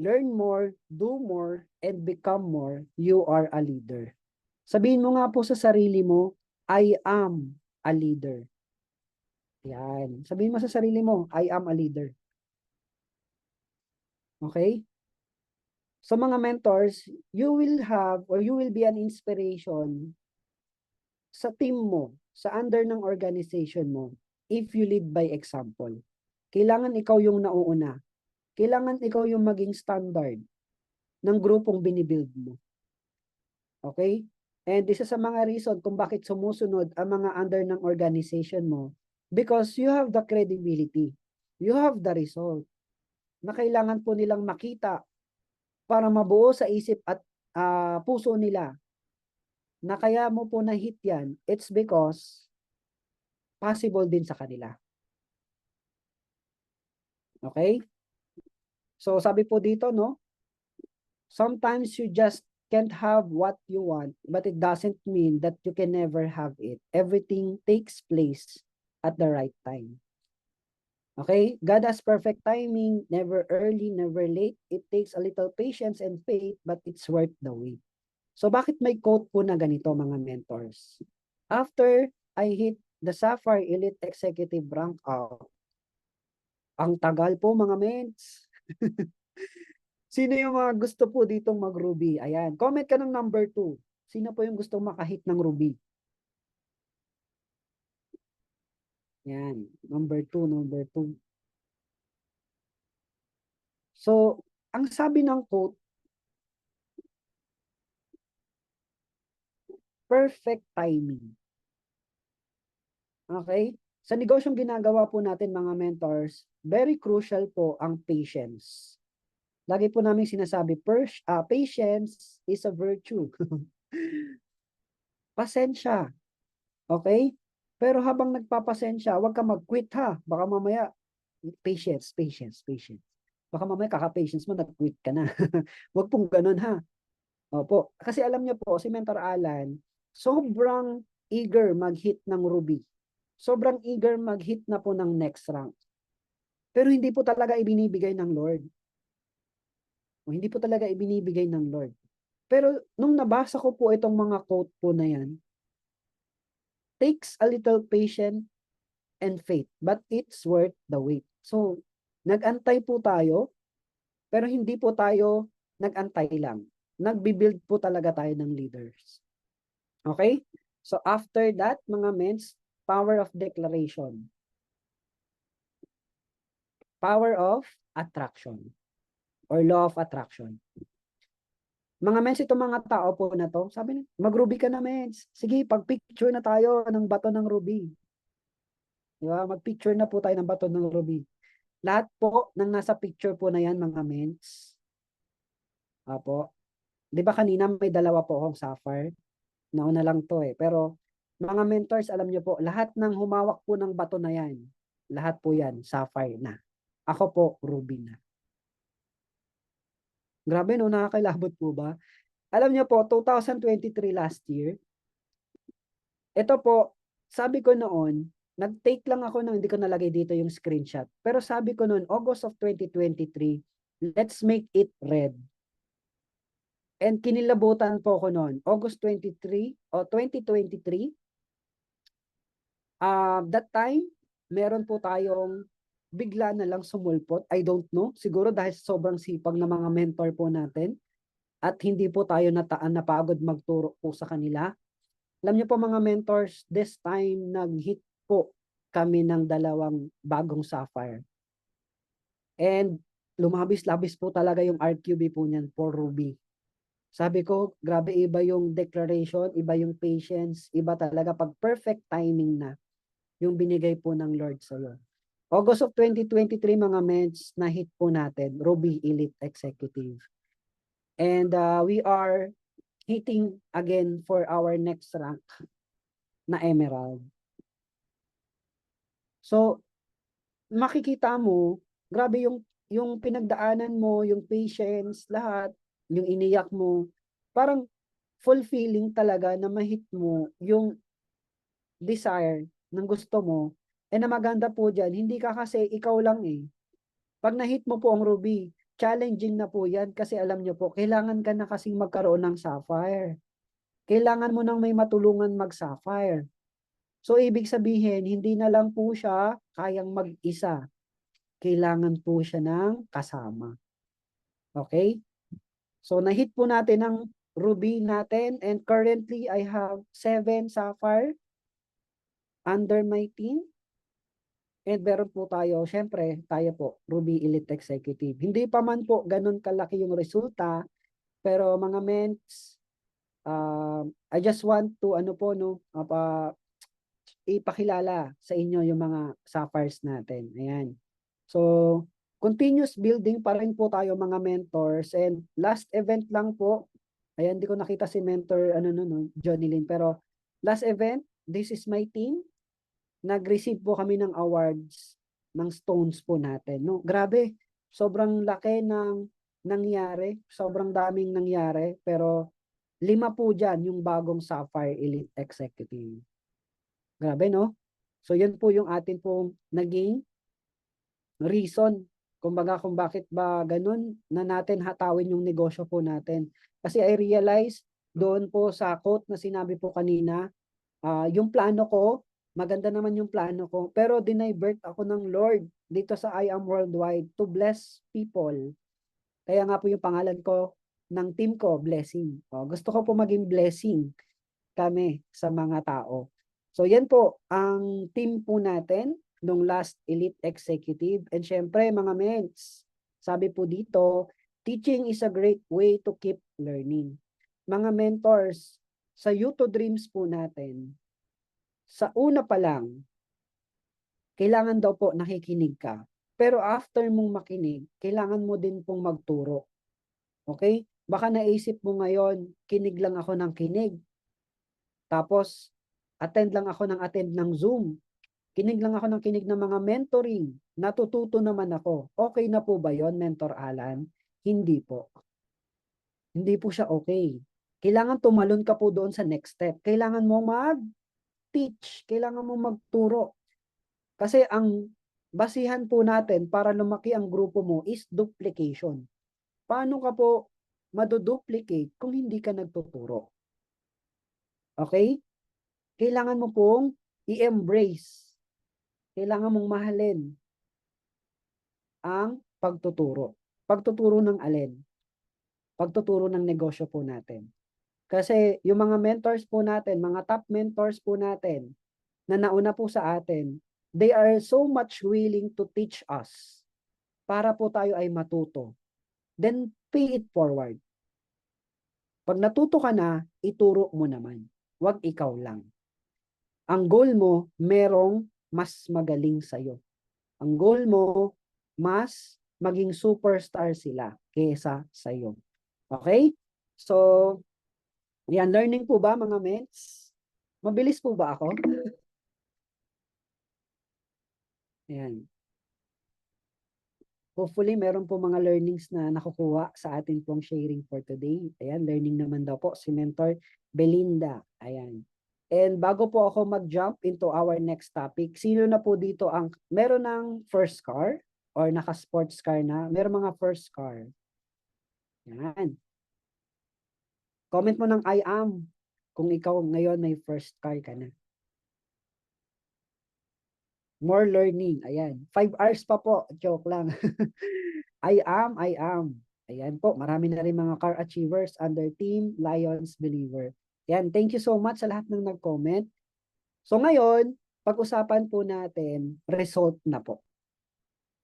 learn more, do more, and become more, you are a leader. Sabihin mo nga po sa sarili mo, I am a leader. Yan. Sabihin mo sa sarili mo, I am a leader. Okay? So mga mentors, you will have or you will be an inspiration sa team mo, sa under ng organization mo, if you lead by example. Kailangan ikaw yung nauuna. Kailangan ikaw yung maging standard ng grupong binibuild mo. Okay? And isa sa mga reason kung bakit sumusunod ang mga under ng organization mo, because you have the credibility. You have the result na kailangan po nilang makita para mabuo sa isip at puso nila na kaya mo po na-hit yan, it's because possible din sa kanila. Okay? So sabi po dito, no? Sometimes you just can't have what you want, but it doesn't mean that you can never have it. Everything takes place at the right time. Okay? God has perfect timing, never early, never late. It takes a little patience and faith, but it's worth the wait. So bakit may quote po na ganito, mga mentors? After I hit the Sapphire Elite Executive rank out, ang tagal po, mga ments. Sino yung mga gusto po ditong mag-Ruby? Ayan. Comment ka ng number 2. Sino po yung gustong makahit ng Ruby? Yan. Number 2, number 2. So, ang sabi ng quote, perfect timing. Okay? Sa negosyong ginagawa po natin, mga mentors, very crucial po ang patience. Lagi po namin sinasabi, patience is a virtue. Pasensya. Okay? Pero habang nagpapasensya, huwag ka mag-quit ha. Baka mamaya, patience, patience, patience. Baka mamaya kaka-patience mo, nag-quit ka na. Huwag pong ganun ha. Opo. Kasi alam niyo po, si Mentor Alan, sobrang eager mag-hit ng Ruby. Sobrang eager mag-hit na po ng next rank. Pero hindi po talaga ibinibigay ng Lord. O, hindi po talaga ibinibigay ng Lord. Pero nung nabasa ko po itong mga quote po na yan, takes a little patience and faith, but it's worth the wait. So, nag-antay po tayo, pero hindi po tayo nag-antay lang. Nagbi-build po talaga tayo ng leaders. Okay? So, after that, mga mens, power of declaration. Power of attraction or law of attraction. Mga mens, itong mga tao po na to, sabi niya, mag-ruby ka na mens. Sige, pag-picture na tayo ng bato ng ruby. Diba? Mag-picture na po tayo ng bato ng ruby. Lahat po ng nasa picture po na yan, mga mens. Apo. Di ba kanina may dalawa po akong sapphire? Nauna lang to eh. Pero mga mentors, alam niyo po, lahat ng humawak po ng bato na yan, lahat po yan, sapphire na. Ako po, ruby na. Grabe no, nakakailabot po ba? Alam niyo po, 2023 last year, ito po, sabi ko noon, nag-take lang ako ng, hindi ko nalagay dito yung screenshot. Pero sabi ko noon, August of 2023, let's make it red. And kinilabutan po ko noon, August 23 o 2023. That time, meron po tayong bigla na lang sumulpot. I don't know. Siguro dahil sobrang sipag ng mga mentor po natin at hindi po tayo napagod magturo po sa kanila. Alam niyo po mga mentors, this time nag-hit po kami ng dalawang bagong sapphire. And lumabis-labis po talaga yung RQB po niyan for Ruby. Sabi ko, grabe iba yung declaration, iba yung patience, iba talaga pag perfect timing na yung binigay po ng Lord sa iyo. August of 2023 mga mens, na hit po natin, Ruby Elite Executive. And we are hitting again for our next rank na Emerald. So, makikita mo, grabe yung pinagdaanan mo, yung patience, lahat, yung iniyak mo, parang fulfilling talaga na ma-hit mo yung desire ng gusto mo. Eh na maganda po dyan, hindi ka kasi ikaw lang eh. Pag na-hit mo po ang Ruby, challenging na po yan kasi alam nyo po, kailangan ka na kasing magkaroon ng Sapphire. Kailangan mo nang may matulungan mag-Sapphire. So, ibig sabihin, hindi na lang po siya kayang mag-isa. Kailangan po siya ng kasama. Okay? So, na-hit po natin ang Ruby natin and currently I have 7 Sapphire under my team. And meron po tayo, syempre, tayo po, Ruby Elite Executive. Hindi pa man po ganun kalaki yung resulta, pero mga ments, I just want to, ano po, no, ipakilala sa inyo yung mga sapphires natin. Ayan. So, continuous building pa rin po tayo mga mentors. And last event lang po, ayan, di ko nakita si mentor, Johnny Lynn, pero last event, this is my team. Nag-receive po kami ng awards ng stones po natin. No? Grabe, sobrang laki ng nangyari, sobrang daming nangyari, pero 5 po dyan yung bagong Sapphire Elite Executive. Grabe, no? So, yun po yung atin pong naging reason, kumbaga kung bakit ba ganun na natin hatawin yung negosyo po natin. Kasi I realize doon po sa quote na sinabi po kanina, yung plano ko, maganda naman yung plano ko, pero dinivert ako ng Lord dito sa I Am Worldwide to bless people. Kaya nga po yung pangalan ko ng team ko, Blessing. Gusto ko po maging blessing kami sa mga tao. So yan po ang team po natin nung last Elite Executive. And syempre mga mens, sabi po dito, teaching is a great way to keep learning. Mga mentors, sa YouTube Dreams po natin, sa una pa lang, kailangan daw po nakikinig ka. Pero after mong makinig, kailangan mo din pong magturo. Okay? Baka naisip mo ngayon, kinig lang ako ng kinig. Tapos, Attend lang ako ng attend ng Zoom. Kinig lang ako ng kinig ng mga mentoring. Natututo naman ako. Okay na po ba yon, Mentor Alan? Hindi po. Hindi po siya okay. Kailangan tumalon ka po doon sa next step. Kailangan mo mag-teach. Kailangan mo magturo. Kasi ang basihan po natin para lumaki ang grupo mo is duplication. Paano ka po maduduplicate kung hindi ka nagtuturo? Okay? Kailangan mo pong i-embrace. Kailangan mong mahalin ang pagtuturo. Pagtuturo ng alin? Pagtuturo ng negosyo po natin. Kasi yung mga mentors po natin, mga top mentors po natin, na nauna po sa atin, they are so much willing to teach us para po tayo ay matuto. Then, pay it forward. Pag natuto ka na, ituro mo naman. Huwag ikaw lang. Ang goal mo, merong mas magaling sa'yo. Ang goal mo, mas maging superstar sila kesa sa'yo. Okay? So, yan, learning po ba mga ments? Mabilis po ba ako? Ayan. Hopefully, meron po mga learnings na nakukuha sa ating pong sharing for today. Ayan, learning naman daw po si Mentor Belinda. Ayan. And bago po ako mag-jump into our next topic, sino na po dito ang meron ng first car or naka-sports car na? Meron mga first car. Ayan. Comment mo ng I am kung ikaw ngayon may first car ka na. More learning. Ayan. 5 hours pa po. Joke lang. I am. Ayan po. Marami na rin mga car achievers under Team Lions Believer. Ayan. Thank you so much sa lahat ng nag-comment. So ngayon, pag-usapan po natin, result na po.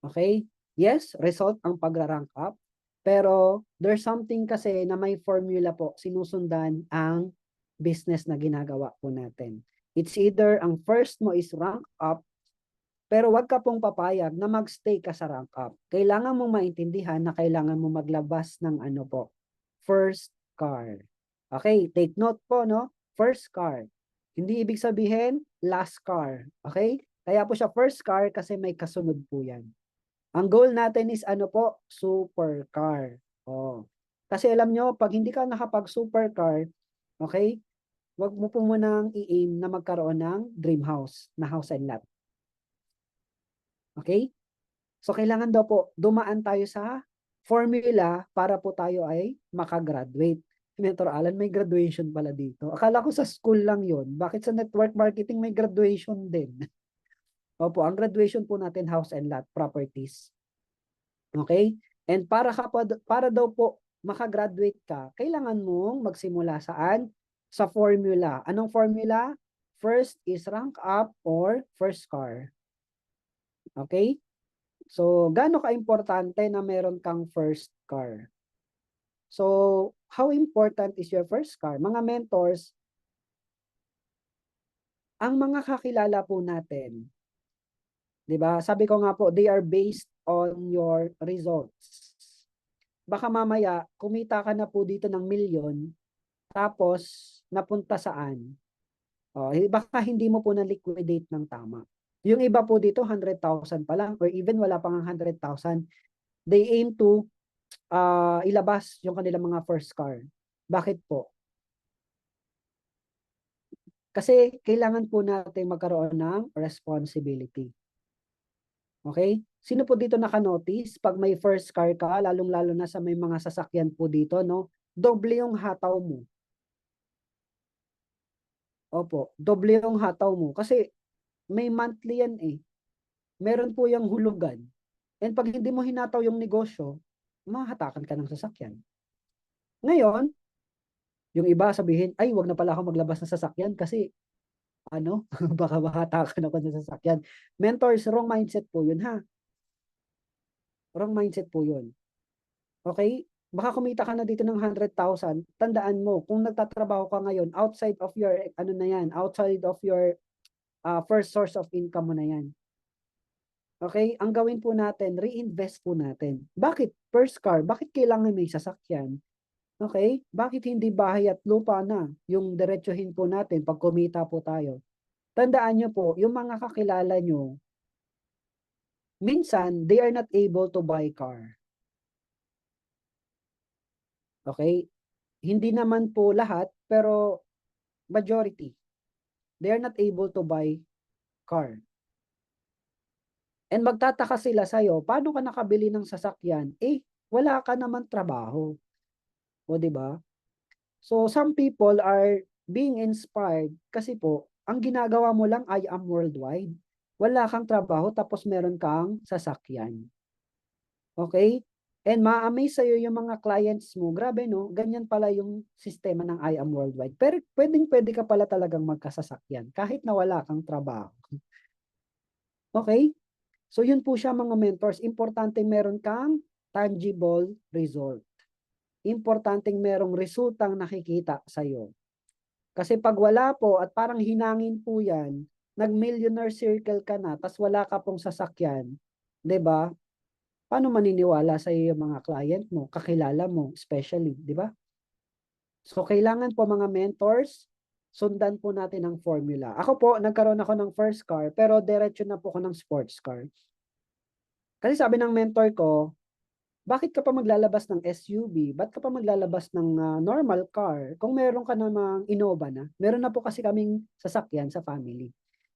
Okay? Yes, result ang pagra-rank up. Pero there's something kasi na may formula po sinusundan ang business na ginagawa po natin. It's either ang first mo is rank up, pero wag ka pong papayag na magstay ka sa rank up. Kailangan mong maintindihan na kailangan mo maglabas ng ano po, first car. Okay, take note po, no? First car. Hindi ibig sabihin, last car. Okay? Kaya po siya first car kasi may kasunod po yan. Ang goal natin is ano po, super car. Oh. Kasi alam nyo, pag hindi ka nakapag super car, okay, wag mo po munang i-aim na magkaroon ng dream house, na house and lot. Okay? So, kailangan daw po, dumaan tayo sa formula para po tayo ay makagraduate. Mentor Alan, may graduation pala dito. Akala ko sa school lang yon. Bakit sa network marketing may graduation din? Opo, ang graduation po natin, house and lot properties. Okay? And para daw po makagraduate ka, kailangan mong magsimula saan? Sa formula. Anong formula? First is rank up or first car. Okay? So, gaano ka-importante na meron kang first car? So, how important is your first car? Mga mentors, ang mga kakilala po natin, 'di ba? Sabi ko nga po, they are based on your results. Baka mamaya, kumita ka na po dito ng milyon, tapos napunta saan? Baka hindi mo po na-liquidate ng tama. Yung iba po dito, 100,000 pa lang, or even wala pang 100,000, they aim to ilabas yung kanilang mga first car. Bakit po? Kasi kailangan po natin magkaroon ng responsibility. Okay? Sino po dito naka-notice? Pag may first car ka, lalong-lalo na sa may mga sasakyan po dito, no? Doble yung hataw mo. Opo, doble yung hataw mo. Kasi may monthly yan eh. Meron po yung hulugan. And pag hindi mo hinataw yung negosyo, mahatakan ka ng sasakyan. Ngayon, yung iba sabihin, ay, wag na pala ako maglabas ng sasakyan kasi baka mahatakan ako ng sasakyan. Mentors, wrong mindset po yun ha. Wrong mindset po yun. Okay? Baka kumita ka na dito ng 100,000. Tandaan mo, kung nagtatrabaho ka ngayon, outside of your, outside of your first source of income mo na yan. Okay? Ang gawin po natin, reinvest po natin. Bakit first car? Bakit kailangan may sasakyan? Okay? Bakit hindi bahay at lupa na yung diretsuhin po natin pag kumita po tayo? tandaan nyo po, yung mga kakilala nyo, minsan, they are not able to buy car. Okay? Hindi naman po lahat, pero majority, they are not able to buy car. And magtataka sila sa'yo, paano ka nakabili ng sasakyan? Eh, wala ka naman trabaho. O, di ba? So, some people are being inspired kasi po, ang ginagawa mo lang, I am worldwide. Wala kang trabaho, tapos meron kang sasakyan. Okay? And ma-amaze sa'yo yung mga clients mo. Grabe, no? Ganyan pala yung sistema ng I am worldwide. Pero pwede ka pala talagang magkasasakyan kahit na wala kang trabaho. Okay? So, yun po siya mga mentors. Importante meron kang tangible result. Importante merong resultang nakikita sa'yo. Kasi pag wala po at parang hinangin po yan, nag-millionaire circle ka na, tas wala ka pong sasakyan, 'di ba? Paano maniniwala sa iyo yung mga client mo, kakilala mo, especially, 'di ba? So kailangan po mga mentors, sundan po natin ang formula. Ako po, nagkaroon ako ng first car, pero diretso na po ako ng sports car. Kasi sabi ng mentor ko, bakit ka pa maglalabas ng SUV? Ba't ka pa maglalabas ng normal car? Kung meron ka namang Innova na, meron na po kasi kaming sasakyan sa family.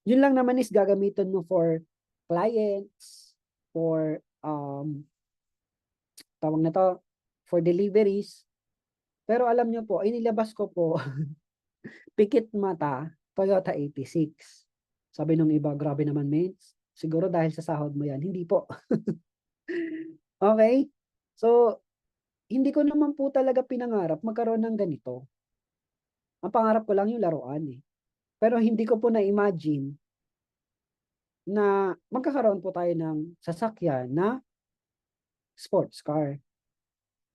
Yun lang naman is gagamitin mo for clients, for tawag na to, for deliveries. Pero alam nyo po, inilabas ko po, pikit mata, Toyota 86. Sabi nung iba, grabe naman, mates. Siguro dahil sa sahod mo yan. Hindi po. Okay? So, hindi ko naman po talaga pinangarap magkaroon ng ganito. Ang pangarap ko lang yung laruan eh. Pero hindi ko po na-imagine na magkakaroon po tayo ng sasakyan na sports car.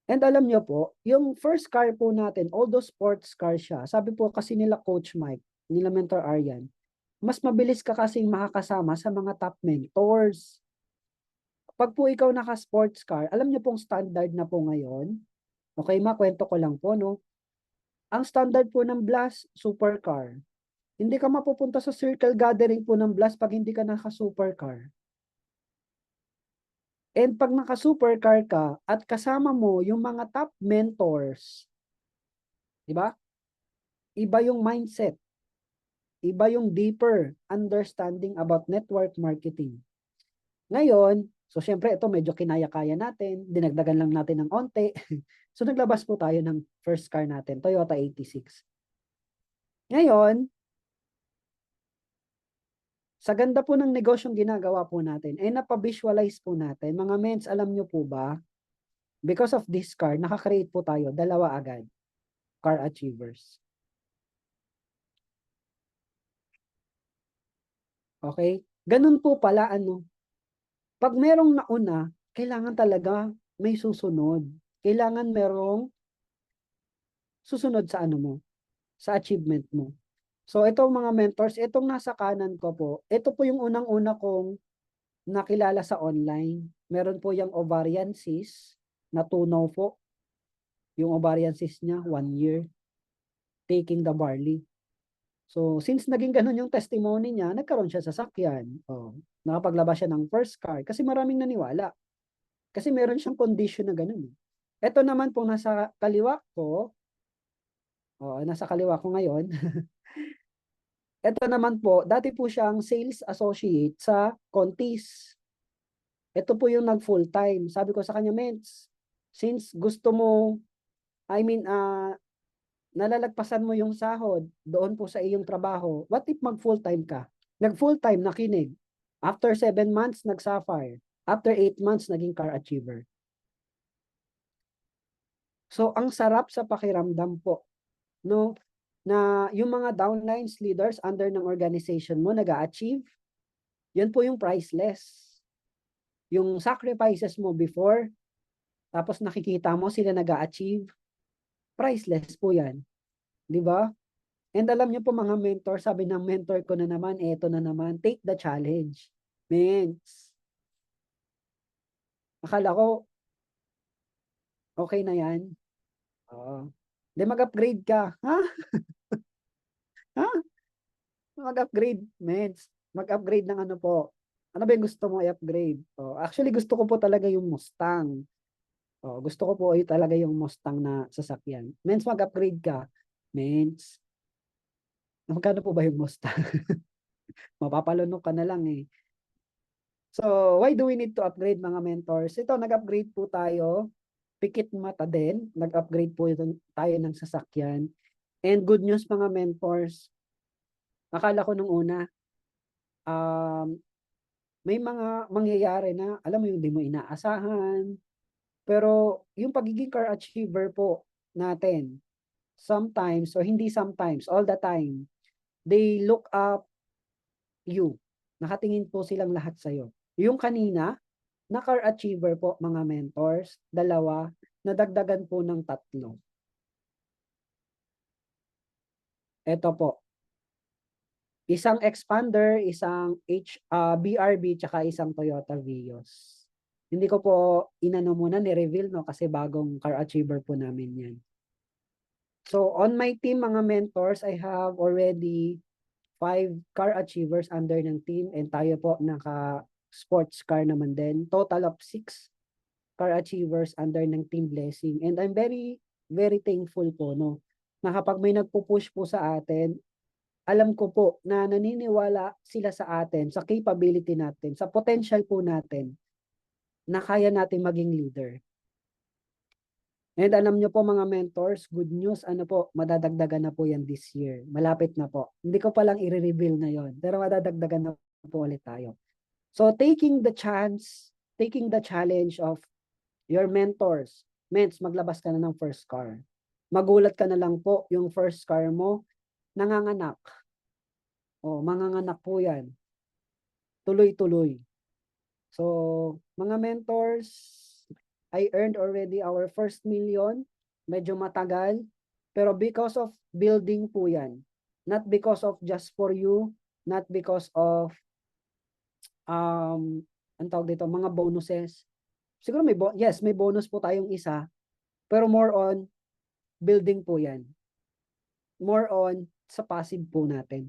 And alam nyo po, yung first car po natin, although sports car siya, sabi po kasi nila Coach Mike, nila Mentor Aryan, mas mabilis ka kasing makakasama sa mga top mentors. Pag po ikaw naka-sports car, alam nyo pong standard na po ngayon, okay, makwento ko lang po, no? Ang standard po ng Blast, supercar. Hindi ka mapupunta sa circle gathering po ng Blast pag hindi ka naka-supercar. And pag naka-supercar ka at kasama mo yung mga top mentors, di ba? Iba yung mindset. Iba yung deeper understanding about network marketing. Ngayon, so syempre ito medyo kinaya-kaya natin, dinagdagan lang natin ng onte. So naglabas po tayo ng first car natin, Toyota 86. Ngayon, sa ganda po ng negosyong ginagawa po natin, eh napavisualize po natin, mga mens, alam nyo po ba, because of this car, nakakreate po tayo, dalawa agad, car achievers. Okay? Ganun po pala, pag merong nauna, kailangan talaga may susunod. Kailangan merong susunod sa mo, sa achievement mo. So, itong mga mentors, itong nasa kanan ko po, ito po yung unang-una kong nakilala sa online. Meron po yung ovarian cyst, natunaw po. Yung ovarian cyst niya, 1 year, taking the barley. So, since naging ganun yung testimony niya, nagkaroon siya sa sasakyan. Oh, nakapaglabas siya ng first car kasi maraming naniwala. Kasi meron siyang condition na ganun. Ito naman po nasa kaliwa ko, nasa kaliwa ko ngayon. Ito naman po, dati po siyang sales associate sa Contis. Ito po yung nag full time. Sabi ko sa kanya, Mens, since gusto mo, I mean, nalalagpasan mo yung sahod doon po sa iyong trabaho, what if mag full time ka? Nag full time, nakinig. After 7 months, nag-sapphire. After 8 months, naging car achiever. So, ang sarap sa pakiramdam po, no? Na yung mga downlines leaders under ng organization mo nag-achieve, yan po yung priceless. Yung sacrifices mo before, tapos nakikita mo sila nag-achieve, priceless po yan. Di ba? And alam niyo po mga mentor, sabi ng mentor ko na naman, eto na naman, take the challenge. Mens, akala ko, okay na yan. Oo. Di mag-upgrade ka. Ha? Ha? Mag-upgrade, meds. Mag-upgrade ng ano po. Ano ba yung gusto mo i-upgrade? Oh, actually, gusto ko po talaga yung Mustang. Oh, gusto ko po ay talaga yung Mustang na sasakyan. Mens, mag-upgrade ka. Mens, magkano po ba yung Mustang? Mapapalunok ka na lang eh. So, why do we need to upgrade mga mentors? Ito, nag-upgrade po tayo. Pikit mata din. Nag-upgrade po tayo ng sasakyan. And good news mga mentors. Akala ko nung una, um, may mga mangyayari na, alam mo yung di mo inaasahan. Pero yung pagiging car achiever po natin, sometimes, so hindi sometimes, all the time, they look up you. Nakatingin po silang lahat sa'yo. Yung kanina, na car achiever po mga mentors, dalawa, nadagdagan po ng tatlo. Ito po, isang expander, isang BRB, tsaka isang Toyota Vios. Hindi ko po inano muna ni-reveal no kasi bagong car achiever po namin yan. So on my team mga mentors, I have already 5 car achievers under ng team and tayo po naka sports car naman din. Total of 6 car achievers under ng team blessing. And I'm very, very thankful po no na kapag may nagpo-push po sa atin, alam ko po na naniniwala sila sa atin, sa capability natin, sa potential po natin na kaya natin maging leader. And alam nyo po mga mentors, good news, ano po, madadagdagan na po yan this year. Malapit na po. Hindi ko pa lang i-reveal na yon, pero madadagdagan na po ulit tayo. So taking the chance, taking the challenge of your mentors, ments, maglabas ka na ng first car. Magulat ka na lang po, yung first car mo, nanganganak. O, manganganak po yan. Tuloy-tuloy. So, mga mentors, I earned already our first million. Medyo matagal. Pero because of building po yan. Not because of just for you. Not because of, ang tawag dito, mga bonuses. Siguro yes, may bonus po tayong isa. Pero more on, building po yan. More on, sa passive po natin.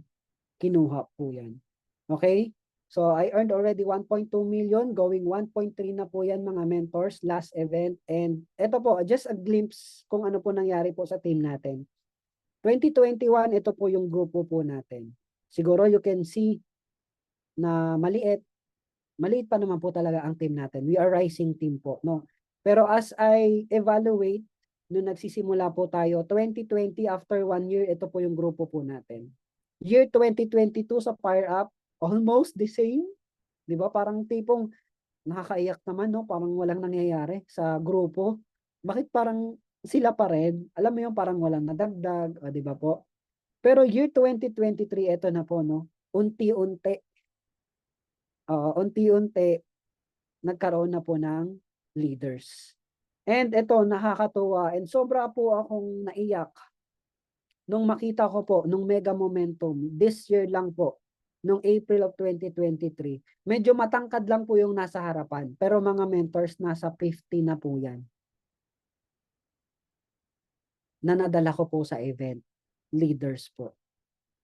Kinuha po yan. Okay? So I earned already 1.2 million, going 1.3 na po yan mga mentors, last event. And ito po, just a glimpse kung ano po nangyari po sa team natin. 2021, ito po yung grupo po natin. Siguro you can see na maliit pa naman po talaga ang team natin. We are rising team po, no? Pero as I evaluate, nung nagsisimula po tayo, 2020, after 1 year, ito po yung grupo po natin. Year 2022 sa Fire Up, almost the same. Di ba? Parang tipong nakakaiyak naman, no? Parang walang nangyayari sa grupo. Bakit parang sila pa rin? Alam mo yung parang walang nadagdag, di ba po? Pero year 2023, ito na po, no? Unti-unti, unti-unti, nagkaroon na po ng leaders. And ito, nakakatuwa. And sobra po akong naiyak nung makita ko po, nung mega momentum, this year lang po, nung April of 2023, medyo matangkad lang po yung nasa harapan. Pero mga mentors, nasa 50 na po yan. Na nadala ko po sa event. Leaders po.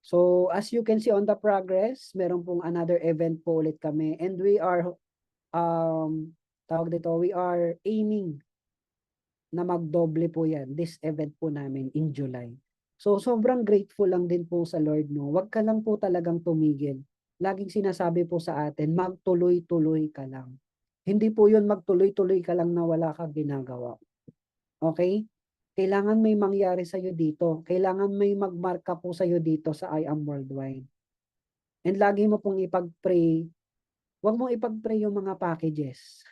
So, as you can see on the progress, meron pong another event po ulit kami. And we are, tawag dito, we are aiming na magdoble po yan, this event po namin in July. So sobrang grateful lang din po sa Lord, no? Huwag ka lang po talagang tumigil. Laging sinasabi po sa atin, magtuloy-tuloy ka lang. Hindi po yun magtuloy-tuloy ka lang na wala kang ginagawa. Okay? Kailangan may mangyari sa'yo dito. Kailangan may magmarka po sa'yo dito sa I Am Worldwide. And lagi mo pong ipag-pray, huwag mong ipag-pray yung mga packages.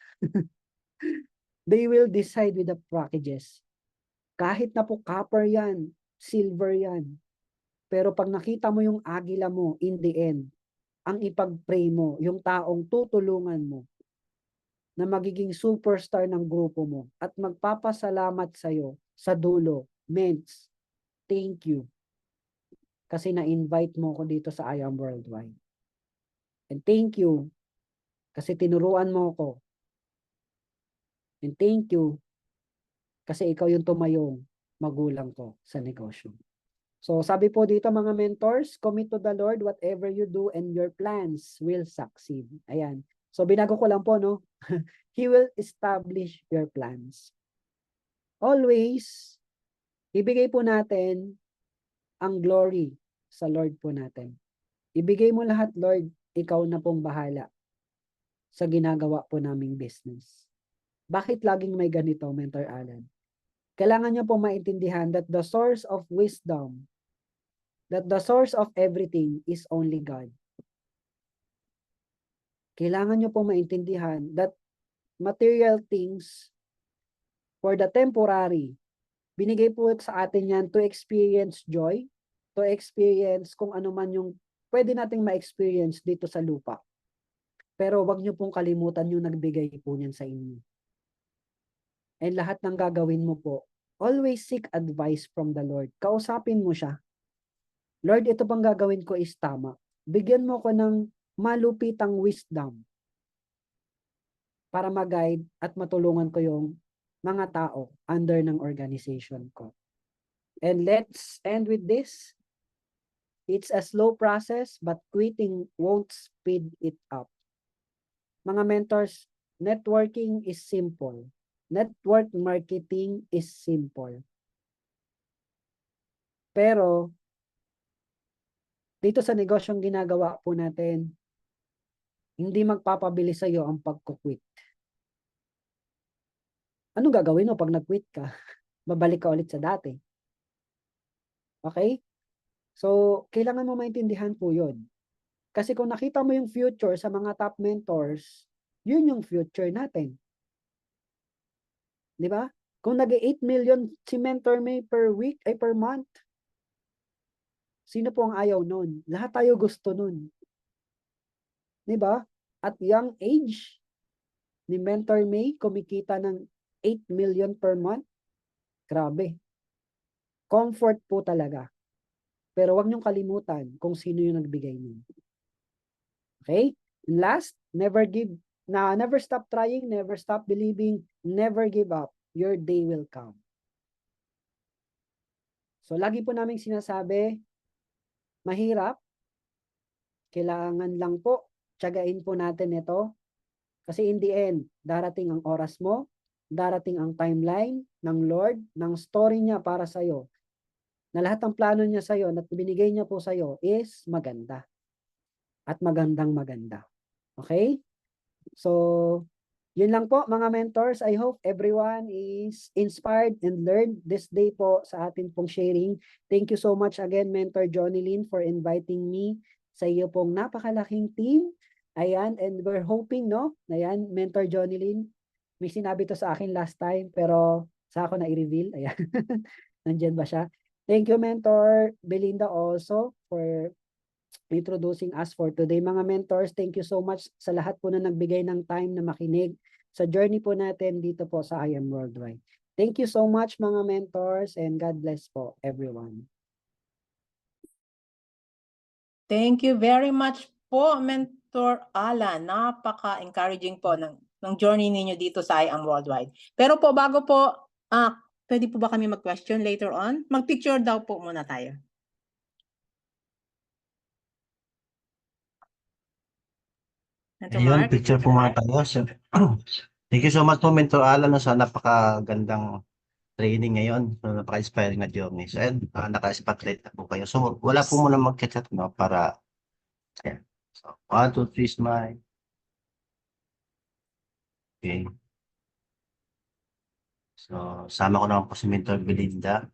They will decide with the packages. Kahit na po copper yan, silver yan. Pero pag nakita mo yung agila mo, in the end, ang ipag-pray mo, yung taong tutulungan mo, na magiging superstar ng grupo mo, at magpapasalamat sa'yo sa dulo, Mens, thank you. Kasi na-invite mo ko dito sa I Am Worldwide. And thank you, kasi tinuruan mo ko. And thank you, kasi ikaw yung tumayong magulang ko sa negosyo. So sabi po dito mga mentors, commit to the Lord whatever you do and your plans will succeed. Ayan. So binago ko lang po, no? He will establish your plans. Always, ibigay po natin ang glory sa Lord po natin. Ibigay mo lahat, Lord, ikaw na pong bahala sa ginagawa po naming business. Bakit laging may ganito, Mentor Alan? Kailangan niyo pong maintindihan that the source of wisdom, that the source of everything is only God. Kailangan niyo pong maintindihan that material things for the temporary, binigay po sa atin yan to experience joy, to experience kung ano man yung pwede nating ma-experience dito sa lupa. Pero wag niyo pong kalimutan yung nagbigay po niyan sa inyo. And lahat ng gagawin mo po, always seek advice from the Lord. Kausapin mo siya. Lord, ito bang gagawin ko is tama. Bigyan mo ko ng malupitang wisdom para mag-guide at matulungan ko yung mga tao under ng organization ko. And let's end with this. It's a slow process, but quitting won't speed it up. Mga mentors, networking is simple. Network marketing is simple. Pero, dito sa negosyong ginagawa po natin, hindi magpapabilis sa iyo ang pagkukwit. Anong gagawin mo pag nag-quit ka? Babalik ka ulit sa dati. Okay? So, kailangan mo maintindihan po yun. Kasi kung nakita mo yung future sa mga top mentors, yun yung future natin. Di ba? Kung nag-8 million si Mentor May per week, ay per month, sino po ang ayaw nun? Lahat tayo gusto nun. Di ba? At young age, ni Mentor May, kumikita ng 8 million per month. Grabe. Comfort po talaga. Pero wag niyong kalimutan kung sino yung nagbigay nun. Okay? And last, never stop trying, never stop believing, never give up. Your day will come. So, lagi po naming sinasabi, mahirap, kailangan lang po, tiyagain po natin ito. Kasi in the end, darating ang oras mo, darating ang timeline ng Lord, ng story niya para sa'yo, na lahat ng plano niya sa'yo, na binigay niya po sa'yo is maganda. At magandang maganda. Okay? So, yun lang po mga mentors. I hope everyone is inspired and learned this day po sa atin pong sharing. Thank you so much again, Mentor Johnny Lynn, for inviting me sa iyo pong napakalaking team. Ayan, and we're hoping, no? Ayan, Mentor Johnny Lynn, may sinabi to sa akin last time, pero sa ako na i-reveal. Ayan, nandyan ba siya? Thank you, Mentor Belinda, also for introducing us for today. Mga mentors, thank you so much sa lahat po na nagbigay ng time na makinig sa journey po natin dito po sa I Am Worldwide. Thank you so much mga mentors and God bless po everyone. Thank you very much po, Mentor Alan. Napaka-encouraging po ng journey ninyo dito sa I Am Worldwide. Pero po, bago po, pwede po ba kami mag-question later on? Mag-picture daw po muna tayo. Ayun, picture po muna tayo. So, thank you so much po, Mentor Alan, sa napakagandang training ngayon. So, napaka-inspiring na journey. So, naka-spotlight na po kayo. So, wala po muna mag-chat, no, para, ayan. So, 1, 2, 3, smile. Okay. So, sama ko naman po si Mentor Belinda.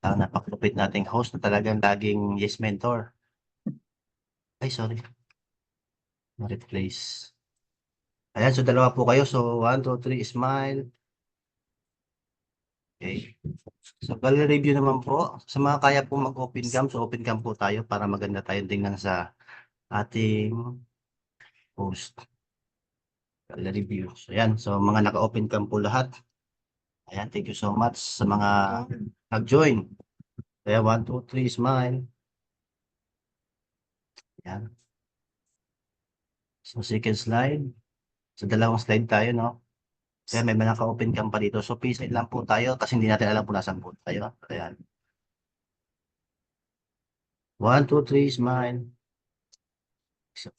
Ang napakalupit nating host na talagang laging yes, Mentor. Ay, sorry. Na-replace. Ayan, so dalawa po kayo. So, 1, 2, 3, smile. Okay. So, gallery review naman po. Sa mga kaya po mag-open cam, so open cam po tayo para maganda tayong tingnan sa ating post. Gallery review. So, yan. So, mga naka-open cam po lahat. Ayan, thank you so much sa mga nag-join. Kaya, 1, 2, 3, smile. Ayan. So, second slide. So, dalawang slide tayo, no? Kaya may mga naka-open cam pa dito. So, peace lang po tayo kasi hindi natin alam kung nasan po tayo. Ayan. 1, 2, 3, smile.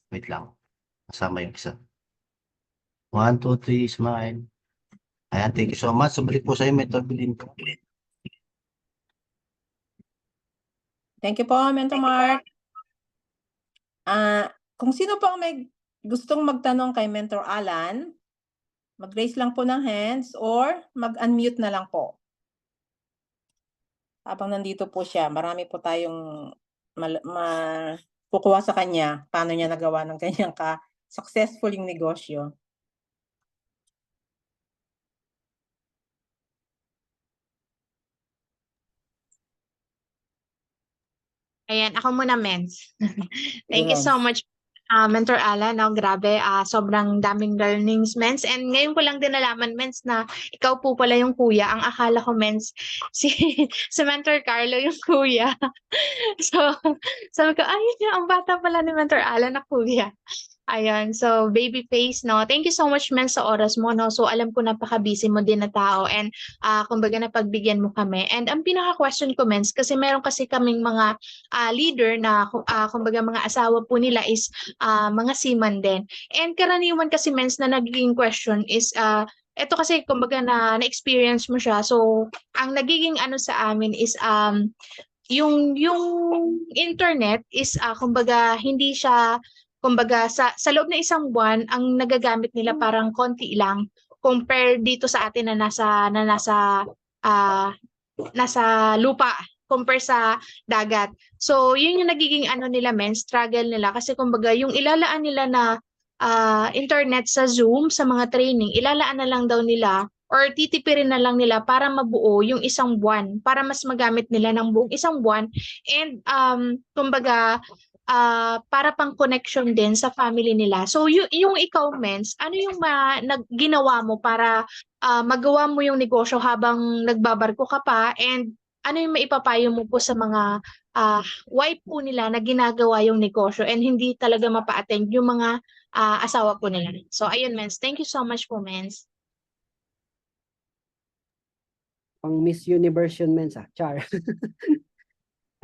Wait lang. Kasama yung isa. 1, 2, 3, smile. Ayan, thank you so much. Balik po sa'yo, Mentor Bilin po. Thank you po, Mentor Mark. Kung sino po ang may gustong magtanong kay Mentor Alan, mag-raise lang po ng hands or mag-unmute na lang po. Habang nandito po siya, marami po tayong kukuha sa kanya paano niya nagawa ng kanyang successful yung negosyo. Ayan, ako muna, Mens. Thank you Yes. so much, Mentor Alan. No, grabe, sobrang daming learnings, Mens. And ngayon ko lang din nalaman, Mens, na ikaw po pala yung kuya. Ang akala ko, Mens, si Mentor Carlo yung kuya. So, sabi ko, ayun yung ang bata pala ni Mentor Alan na kuya. Ayan, so baby face, no? Thank you so much, men, sa oras mo, no? So alam ko napaka-busy mo din na tao and kumbaga napagbigyan mo kami. And ang pinaka-question ko, men, kasi meron kasi kaming mga leader na kumbaga mga asawa po nila is mga seaman din. And karaniwan kasi, men, na nagiging question is ito kasi kumbaga na-experience mo siya. So ang nagiging ano sa amin is yung internet is kumbaga hindi siya kumbaga sa loob ng isang buwan ang nagagamit nila parang konti lang compare dito sa atin na nasa lupa compare sa dagat. So yun yung nagiging ano nila, men, struggle nila kasi kumbaga yung ilalaan nila na internet sa Zoom sa mga training, ilalaan na lang daw nila or titipirin na lang nila para mabuo yung isang buwan, para mas magamit nila ng buong isang buwan and kumbaga para pang connection din sa family nila. So yung ikaw, Mens, ano yung ginawa mo para magawa mo yung negosyo habang nagbabarko ka pa and ano yung maipapayo mo po sa mga wife po nila na ginagawa yung negosyo and hindi talaga mapa-attend yung mga asawa po nila. So ayun, Mens. Thank you so much po, Mens. Pang Miss Universe yun, men, Char.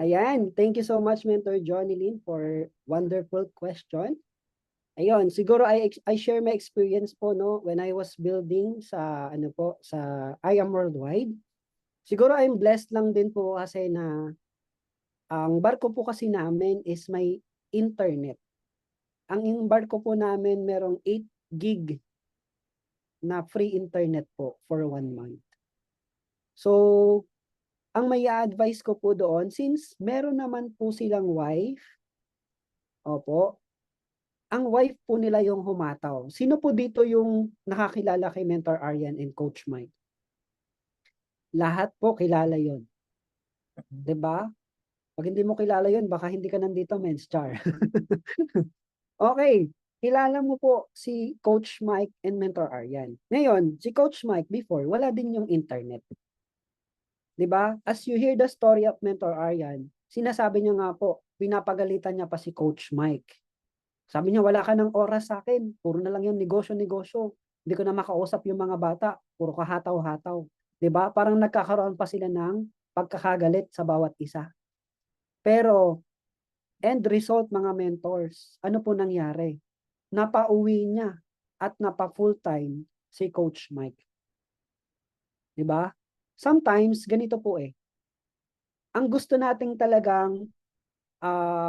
Ayan, thank you so much, Mentor Johnny Lynn, for wonderful question. Ayun, siguro I share my experience po, no, when I was building sa I Am Worldwide. Siguro I'm blessed lang din po kasi na ang barko po kasi namin is may internet. Ang barko po namin merong 8 gig na free internet po for 1 month. So, ang may advice ko po doon, since meron naman po silang wife, opo, ang wife po nila yung humataw. Sino po dito yung nakakilala kay Mentor Aryan and Coach Mike? Lahat po kilala yon, 'di ba? Pag hindi mo kilala yon, baka hindi ka nandito, Men's Char. Okay, kilala mo po si Coach Mike and Mentor Aryan. Ngayon, si Coach Mike before, wala din yung internet. 'Di ba? As you hear the story of Mentor Aryan, sinasabi niya nga po, pinapagalitan niya pa si Coach Mike. Sabi niya, wala ka ng oras sa akin. Puro na lang yung negosyo-negosyo. Hindi ko na makausap yung mga bata. Puro kahataw-hataw. 'Di ba? Parang nagkakaroon pa sila ng pagkakagalit sa bawat isa. Pero, end result, mga mentors, ano po nangyari? Napauwi niya at napa full-time si Coach Mike. 'Di ba? Sometimes, ganito po eh. Ang gusto nating talagang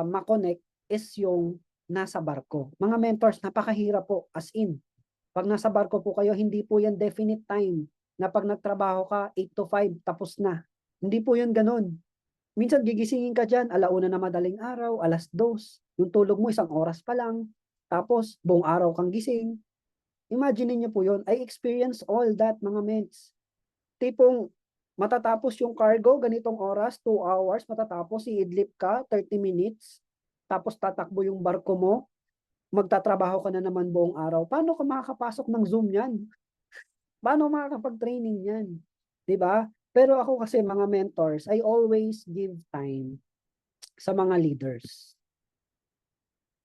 ma-connect is yung nasa barko. Mga mentors, napakahirap po, as in. Pag nasa barko po kayo, hindi po yan definite time na pag nagtrabaho ka, 8 to 5, tapos na. Hindi po yun ganun. Minsan gigisingin ka dyan, 1:00 na madaling araw, 2:00. Yung tulog mo, 1 oras pa lang. Tapos, buong araw kang gising. Imagine niyo po yun. I experience all that, mga ments. Tipong, matatapos yung cargo, ganitong oras, 2 hours, matatapos, iidlip ka, 30 minutes, tapos tatakbo yung barko mo, magtatrabaho ka na naman buong araw. Paano ka makakapasok ng Zoom yan? Paano makakapag-training yan? 'Di ba? Pero ako kasi, mga mentors, I always give time sa mga leaders.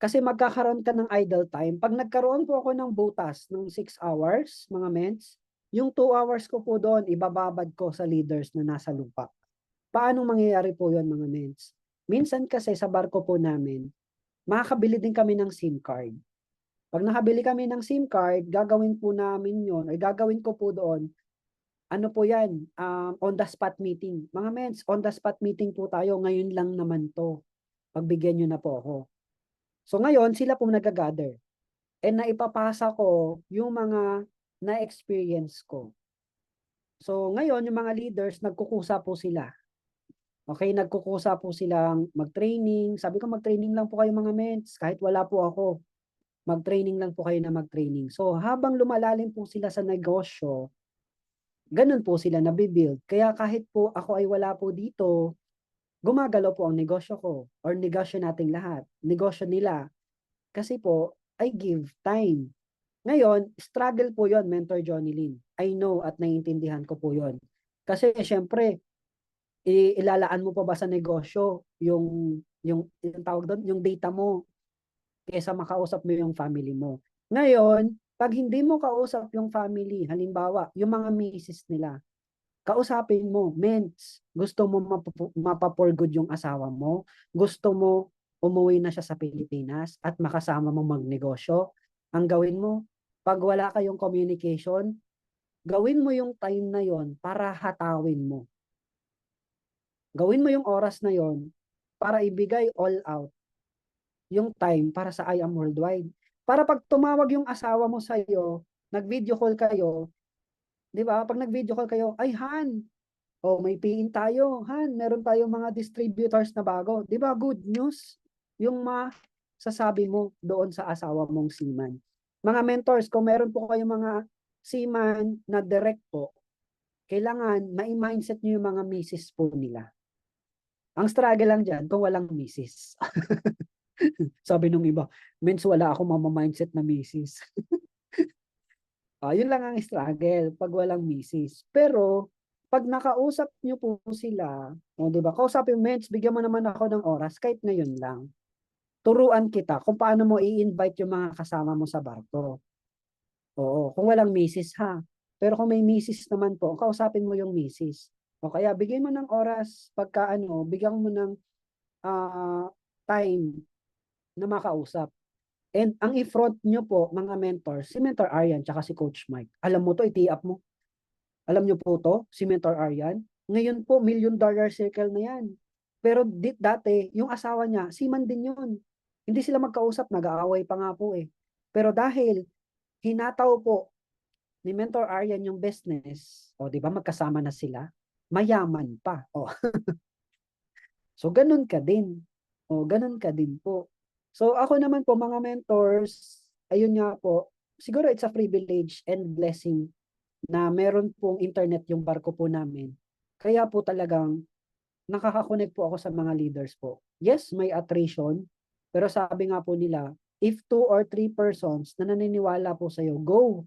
Kasi magkakaroon ka ng idle time. Pag nagkaroon po ako ng butas ng 6 hours, mga ments, yung 2 hours ko po doon, ibababad ko sa leaders na nasa lupa. Paano mangyayari po yun, mga ments? minsan kasi sa barko po namin, makakabili din kami ng SIM card. Pag nakabili kami ng SIM card, gagawin po namin yon, or gagawin ko po doon, ano po yan, on the spot meeting. Mga mens, on the spot meeting po tayo, ngayon lang naman to. Pagbigyan nyo na po ako. So ngayon, sila po nag-gather. And naipapasa ko yung mga na-experience ko. So ngayon, yung mga leaders, nagkukusa po sila. Okay, nagkukusa po silang mag-training. Sabi ko, mag-training lang po kayo mga mens, kahit wala po ako. Mag-training lang po kayo na mag-training. So habang lumalalim po sila sa negosyo, ganun po sila nabibuild. Kaya kahit po ako ay wala po dito, gumagalaw po ang negosyo ko or negosyo nating lahat. Negosyo nila. Kasi po, I give time. Ngayon, struggle po yon, Mentor Johnny Lynn. I know at naiintindihan ko po yon. Kasi syempre, ilalaan mo pa ba sa negosyo yung tawag doon, yung data mo kaysa makausap mo yung family mo. Ngayon, pag hindi mo kausap yung family, halimbawa, yung mga misis nila, kausapin mo, mens, gusto mo mapaporgood yung asawa mo, gusto mo umuwi na siya sa Pilipinas at makasama mo magnegosyo, ang gawin mo, pag wala kayong communication, gawin mo yung time na yon para hatawin mo. Gawin mo yung oras na yon para ibigay all out yung time para sa I Am Worldwide. Para pag tumawag yung asawa mo sa iyo, nag-video call kayo, 'di ba? Pag nag-video call kayo, ay Han, oh may PIN tayo, Han, meron tayong mga distributors na bago. 'Di ba? Good news yung masasabi mo doon sa asawa mong seaman. Mga mentors, kung meron po kayong mga seaman na direct po, kailangan mai-mindset niyo yung mga misis po nila. Ang struggle lang dyan kung walang misis. Sabi nung iba, mens wala ako mama-mindset na misis. Yun lang ang struggle pag walang misis. Pero, pag nakausap nyo po sila, di ba, kausapin mo, mens, bigyan mo naman ako ng oras, kahit ngayon lang. Turuan kita kung paano mo i-invite yung mga kasama mo sa barko. Oo, kung walang misis ha. Pero kung may misis naman po, kausapin mo yung misis. O kaya, bigyan mo ng oras, pagka bigyan mo ng time na makausap. And ang i-front nyo po, mga mentors, si Mentor Aryan tsaka si Coach Mike. Alam mo to, iti-up mo. Alam nyo po to, si Mentor Aryan. Ngayon po, $1 million circle na yan. Pero dati, yung asawa niya, seaman din yun. Hindi sila magkausap, nag-aaway pa nga po eh. Pero dahil hinataw po ni Mentor Aryan yung business, o di ba magkasama na sila, mayaman pa. O. So ganun ka din. O ganun ka din po. So ako naman po mga mentors, ayun nga po, siguro it's a privilege and blessing na meron pong internet yung barko po namin. Kaya po talagang nakaka-connect po ako sa mga leaders po. Yes, may attrition, pero sabi nga po nila, if 2 or 3 persons na naniniwala po sa'yo, go,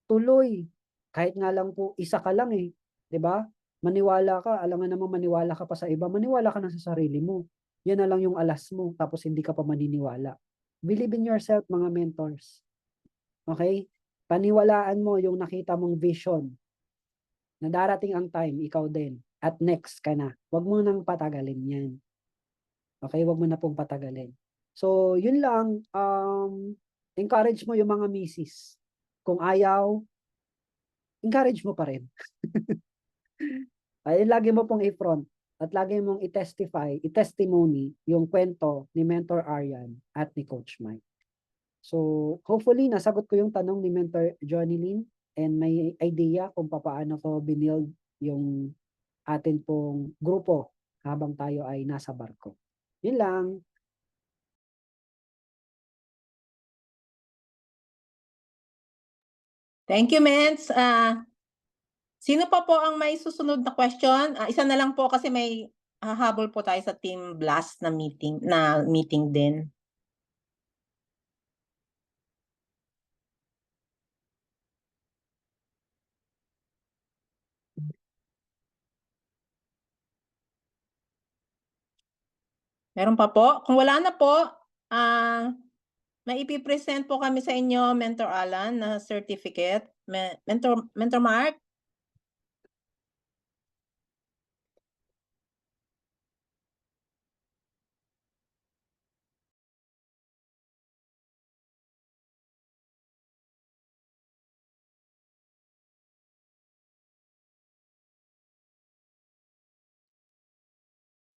tuloy. Kahit nga lang po, isa ka lang eh. 'Di ba? Maniwala ka, alam nga naman maniwala ka pa sa iba, maniwala ka na sa sarili mo. Yan na lang yung alas mo, tapos hindi ka pa maniniwala. Believe in yourself, mga mentors. Okay? Paniwalaan mo yung nakita mong vision na darating ang time, ikaw din. At next ka na. Huwag mo nang patagalin yan. Okay? Huwag mo na pong patagalin. So, yun lang. Encourage mo yung mga misis. Kung ayaw, encourage mo pa rin. Ay, lagi mo pong i-front at lagi mong i-testify, i-testimony yung kwento ni Mentor Aryan at ni Coach Mike. So, hopefully, nasagot ko yung tanong ni Mentor Johnny Lynn and may idea kung paano ko binild yung atin pong grupo habang tayo ay nasa barko. Yun lang. Thank you, Mens. Sino pa po ang may susunod na question? Isa na lang po kasi may habol po tayo sa Team Blast na meeting din. Meron pa po? Kung wala na po, may ipipresent po kami sa inyo, Mentor Alan, na certificate. Mentor Mark?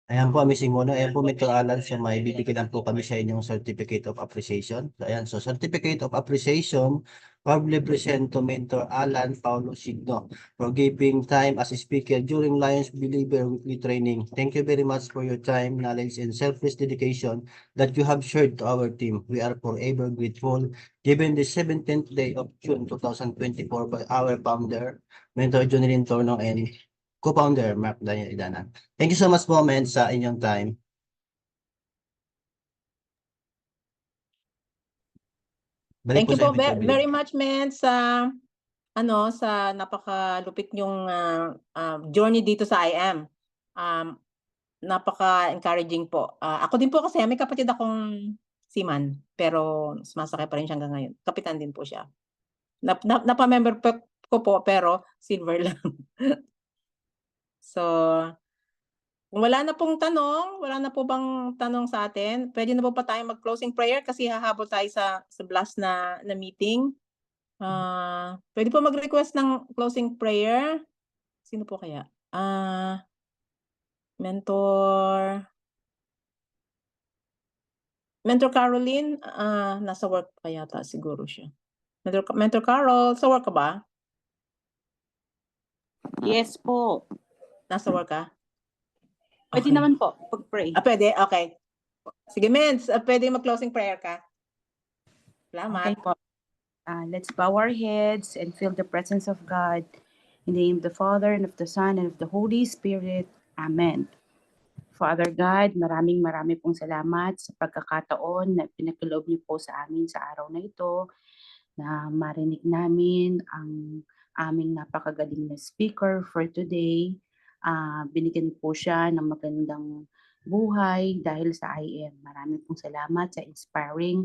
Ayan po, amazing mo, no? Ayan po, Mentor Alan, siya may bibigyan po kami sa inyong Certificate of Appreciation. So, ayan, so Certificate of Appreciation, proudly present to Mentor Alan Paulo Signo for giving time as a speaker during Lions Believer Weekly Training. Thank you very much for your time, knowledge, and selfless dedication that you have shared to our team. We are forever grateful, given the 17th day of June 2024 by our founder, Mentor Jonelyn Torno, and co-founder Mark Daniel Idanan. Thank you so much po, men, sa inyong time. Balik Thank po you sa po Mentor Bill. very much, men, sa sa napakalupit yung journey dito sa IM. Napaka-encouraging po. Ako din po kasi may kapatid akong seaman, pero sumasakay pa rin siya hanggang ngayon. Kapitan din po siya. Napa-member ko po, pero silver lang. So, kung wala na pong tanong, wala na po bang tanong sa atin, pwede na po pa tayo mag-closing prayer kasi hahabol tayo sa blast na meeting. Pwede po mag-request ng closing prayer. Sino po kaya? Mentor Caroline, nasa work pa yata siguro siya. Mentor Carol, sa work ka ba? Yes po. Nasa work ka? Pwede Okay. naman po pag-pray. Pwede? Okay. Sige, Mens, pwede mag-closing prayer ka. Salamat. Okay po. Let's bow our heads and feel the presence of God. In the name of the Father, and of the Son, and of the Holy Spirit. Amen. Father God, marami pong salamat sa pagkakataon na pinagkaloob niyo po sa amin sa araw na ito, na marinig namin ang aming napakagaling na speaker for today. Binigyan po siya ng magandang buhay dahil sa IM. Marami pong salamat sa inspiring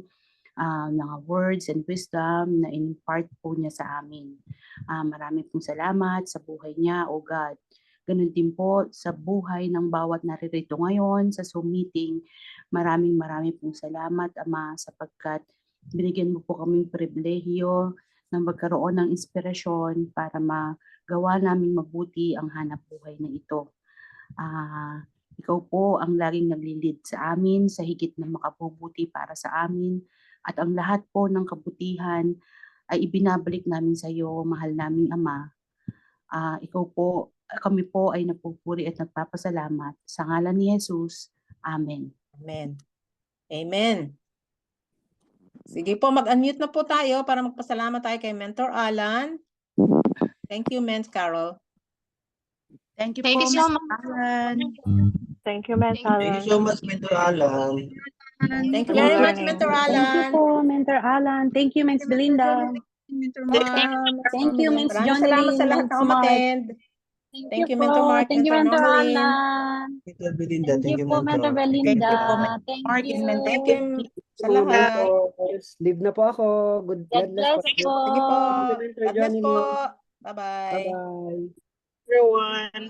mga words and wisdom na in-impart po niya sa amin. Marami pong salamat sa buhay niya, O God. Ganun din po sa buhay ng bawat naririto ngayon sa Zoom meeting. Marami pong salamat, Ama, sapagkat binigyan mo po kaming pribilehiyo na magkaroon ng inspirasyon para magawa naming mabuti ang hanap buhay na ito. Ikaw po ang laging naglilid sa amin sa higit na makabubuti para sa amin, at ang lahat po ng kabutihan ay ibinabalik namin sa iyo, mahal naming Ama. Kami po ay nagpupuri at nagpapasalamat sa ngalan ni Jesus. Amen. Amen. Amen. Sige po, mag-unmute na po tayo para magpasalamat tayo kay Mentor Alan. Thank you, Mens Carol. Thank you Thank po, you so Mr. much. Alan. Thank you, Mentor Thank you so much, Mentor Alan. Thank you very much, Mentor Thank you Alan. po, Mentor Alan. Thank you, Mens Belinda. Mentor Ma'am. Thank you, Mens Maraming salamat sa lahat Jonelyn, na Mens Mark. umattend. Thank you, Mentor Mark, Thank you, Mentor Mentor Nomelin. Alan. Mentor Belinda, Thank you po, Mentor Mentor. Belinda. Thank you po, Thank Mark you. and Mentor. Thank you sa Mga lahat. mentors, leave na po ako. God God bless bless po. po. Sige po. Thank you, Mentor God bless po. Johnny. Bye-bye. Bye-bye. Everyone.